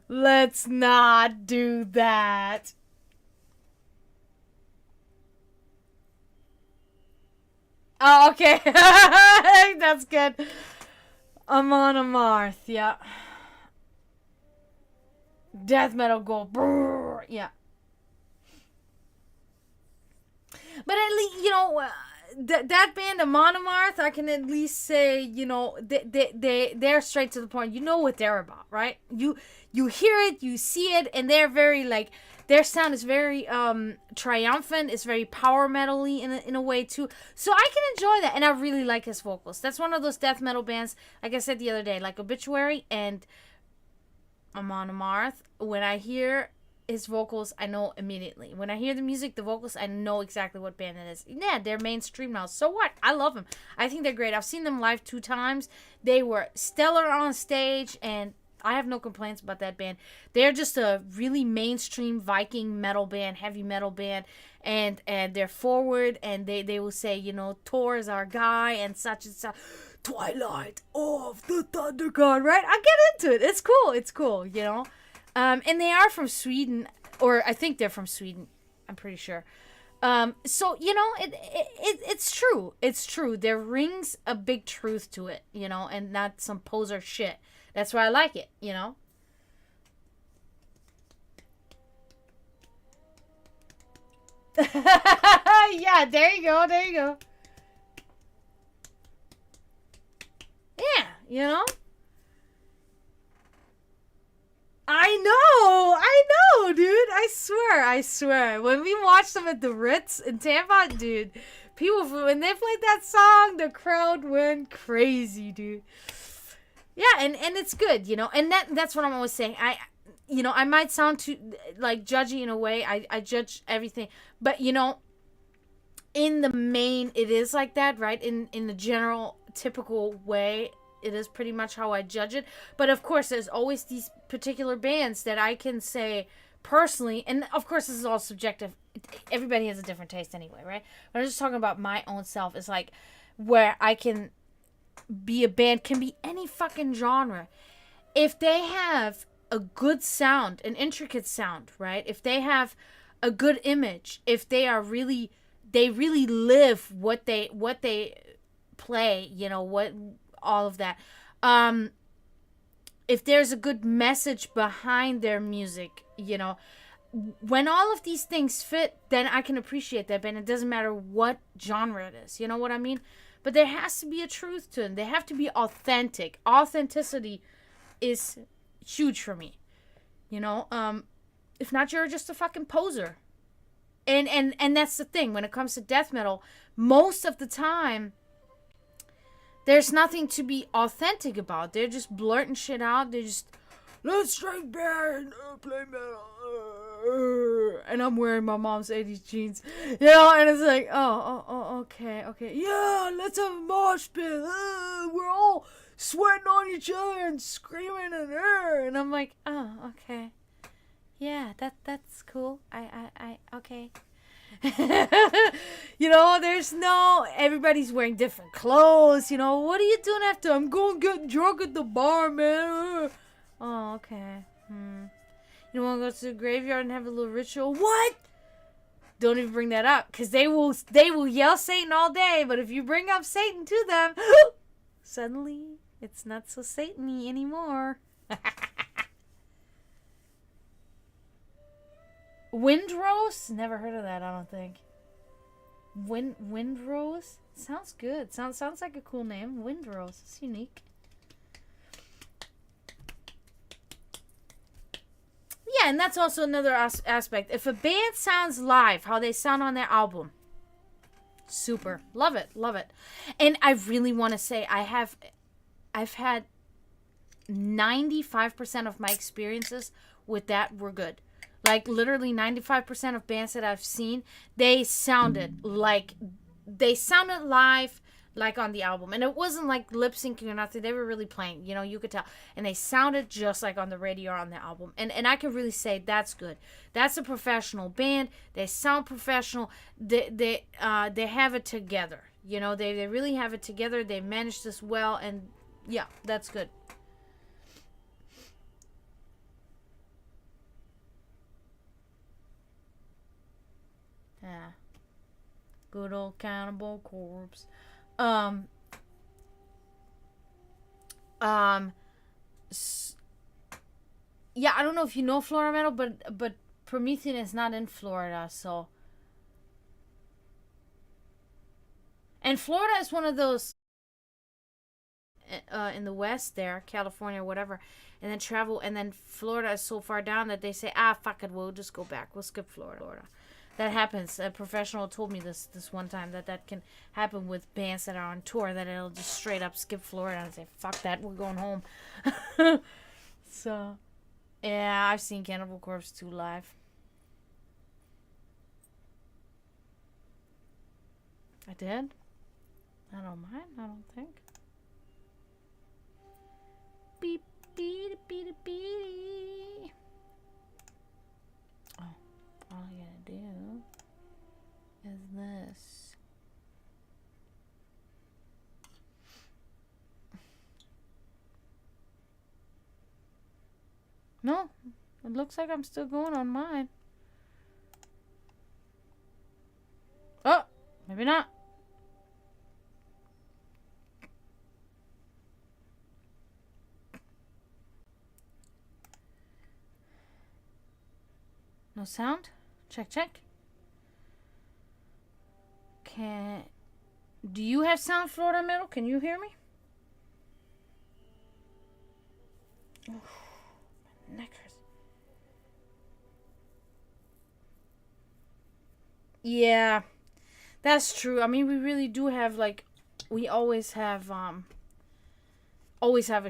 Let's not do that. Oh, okay. That's good. Amon Amarth, yeah. Death metal go, brrr, yeah. But at least, you know, that band, Amon Amarth, I can at least say, you know, they're straight to the point. You know what they're about, right? You hear it, you see it, and they're very, like, their sound is very triumphant. It's very power metal-y in a way too. So I can enjoy that, and I really like his vocals. That's one of those death metal bands, like I said the other day, like Obituary and Amon Amarth. When I hear his vocals, I know immediately. When I hear the music, the vocals, I know exactly what band it is. Yeah, they're mainstream now. So what? I love them. I think they're great. I've seen them live 2 times. They were stellar on stage, and I have no complaints about that band. They're just a really mainstream Viking metal band, heavy metal band, and they're forward, and they will say, you know, Thor is our guy, and such, Twilight of the Thunder God, right? I get into it. It's cool, you know. And they are from Sweden, or I think they're from Sweden. I'm pretty sure. So, you know, it's true. It's true. There rings a big truth to it, you know, and not some poser shit. That's why I like it, you know. Yeah, there you go. There you go. Yeah, you know. I know, dude. I swear. When we watched them at the Ritz in Tampa, dude, people, when they played that song, the crowd went crazy, dude. Yeah, and it's good, you know, and that's what I'm always saying. You know, I might sound too, like, judgy in a way. I judge everything, but, you know, in the main, it is like that, right? In the general, typical way, it is pretty much how I judge it. But of course, there's always these particular bands that I can say personally, and of course, this is all subjective. Everybody has a different taste anyway, right? But I'm just talking about my own self. It's like where I can be a band, can be any fucking genre. If they have a good sound, an intricate sound, right? If they have a good image, if they are really, they really live what they play, you know, what, all of that. if there's a good message behind their music, when all of these things fit, then I can appreciate that band. It doesn't matter what genre it is. You know what I mean? But there has to be a truth to them. They have to be authentic. Authenticity is huge for me. If not, you're just a fucking poser. And that's the thing. When it comes to death metal, most of the time, there's nothing to be authentic about. They're just blurting shit out. They're just, let's strike band, play metal. And I'm wearing my mom's 80s jeans. And it's like, okay. Yeah, let's have a mosh pit. We're all sweating on each other and screaming in air. And I'm like, oh, okay. Yeah, that's cool. I okay. There's no, everybody's wearing different clothes. What are you doing after? I'm going to get drunk at the bar, man. Oh, okay. You want to go to the graveyard and have a little ritual? What? Don't even bring that up, because they will yell Satan all day, but if you bring up Satan to them, suddenly it's not so Satan-y anymore. Windrose? Never heard of that, I don't think. Windrose? Sounds good. Sounds like a cool name. Windrose. It's unique. Yeah, and that's also another aspect. If a band sounds live, how they sound on their album, super. Love it. And I really want to say I've had 95% of my experiences with that were good. Like, literally 95% of bands that I've seen, they sounded live, like on the album. And it wasn't like lip syncing or nothing. They were really playing, you could tell. And they sounded just like on the radio or on the album. And I can really say that's good. That's a professional band. They sound professional. They have it together. They really have it together. They managed this well. And yeah, that's good. Yeah. Good old Cannibal Corpse. Um, yeah, I don't know if you know Florida Metal, but Promethean is not in Florida, so. And Florida is one of those in the West there, California, whatever, and then Florida is so far down that they say, fuck it, we'll just go back. We'll skip Florida. That happens. A professional told me this one time that can happen with bands that are on tour, that it'll just straight up skip Florida and say, fuck that, we're going home. So, yeah, I've seen Cannibal Corpse 2 live. I did? I don't mind, I don't think. Beep, beep, beep, beep. Oh, all I gotta do is this. No, it looks like I'm still going on mine. Oh, maybe not. No sound? Check. Do you have sound, Florida Metal? Can you hear me? Oh, my neck hurts. Yeah, that's true. I mean, we really do have, like, we always have a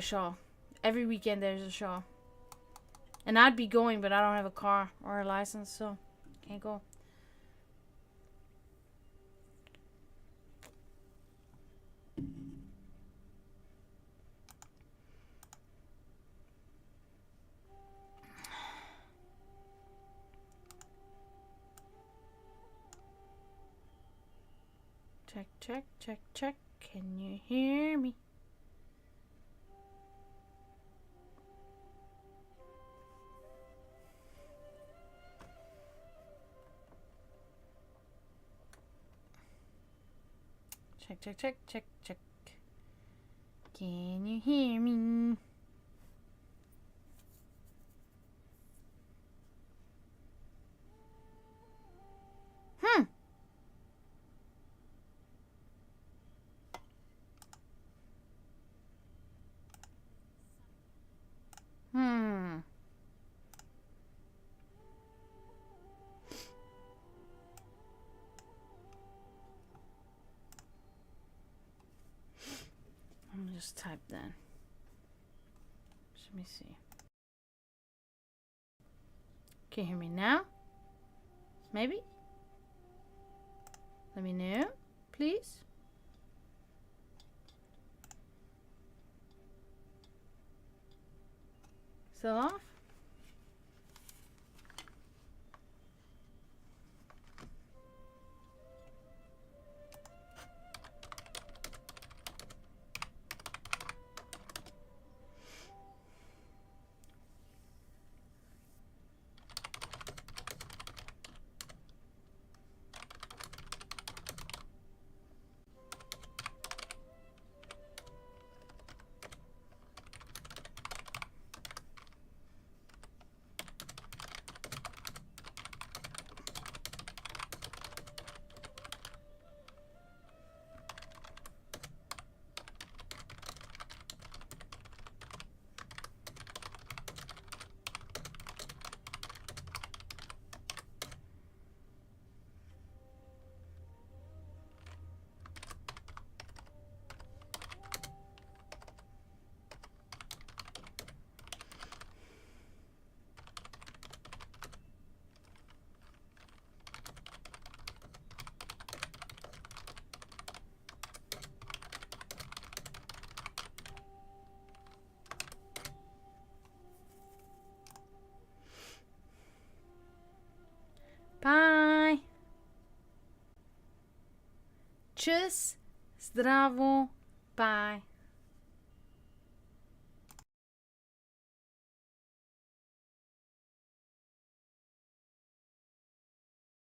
show. Every weekend there's a show. And I'd be going, but I don't have a car or a license, so can't go. Check. Can you hear me? Check. Can you hear me? just type then. Let me see. Can you hear me now? Maybe? Let me know, please. Still off? Bye. Tschüss. Zdravo. Bye.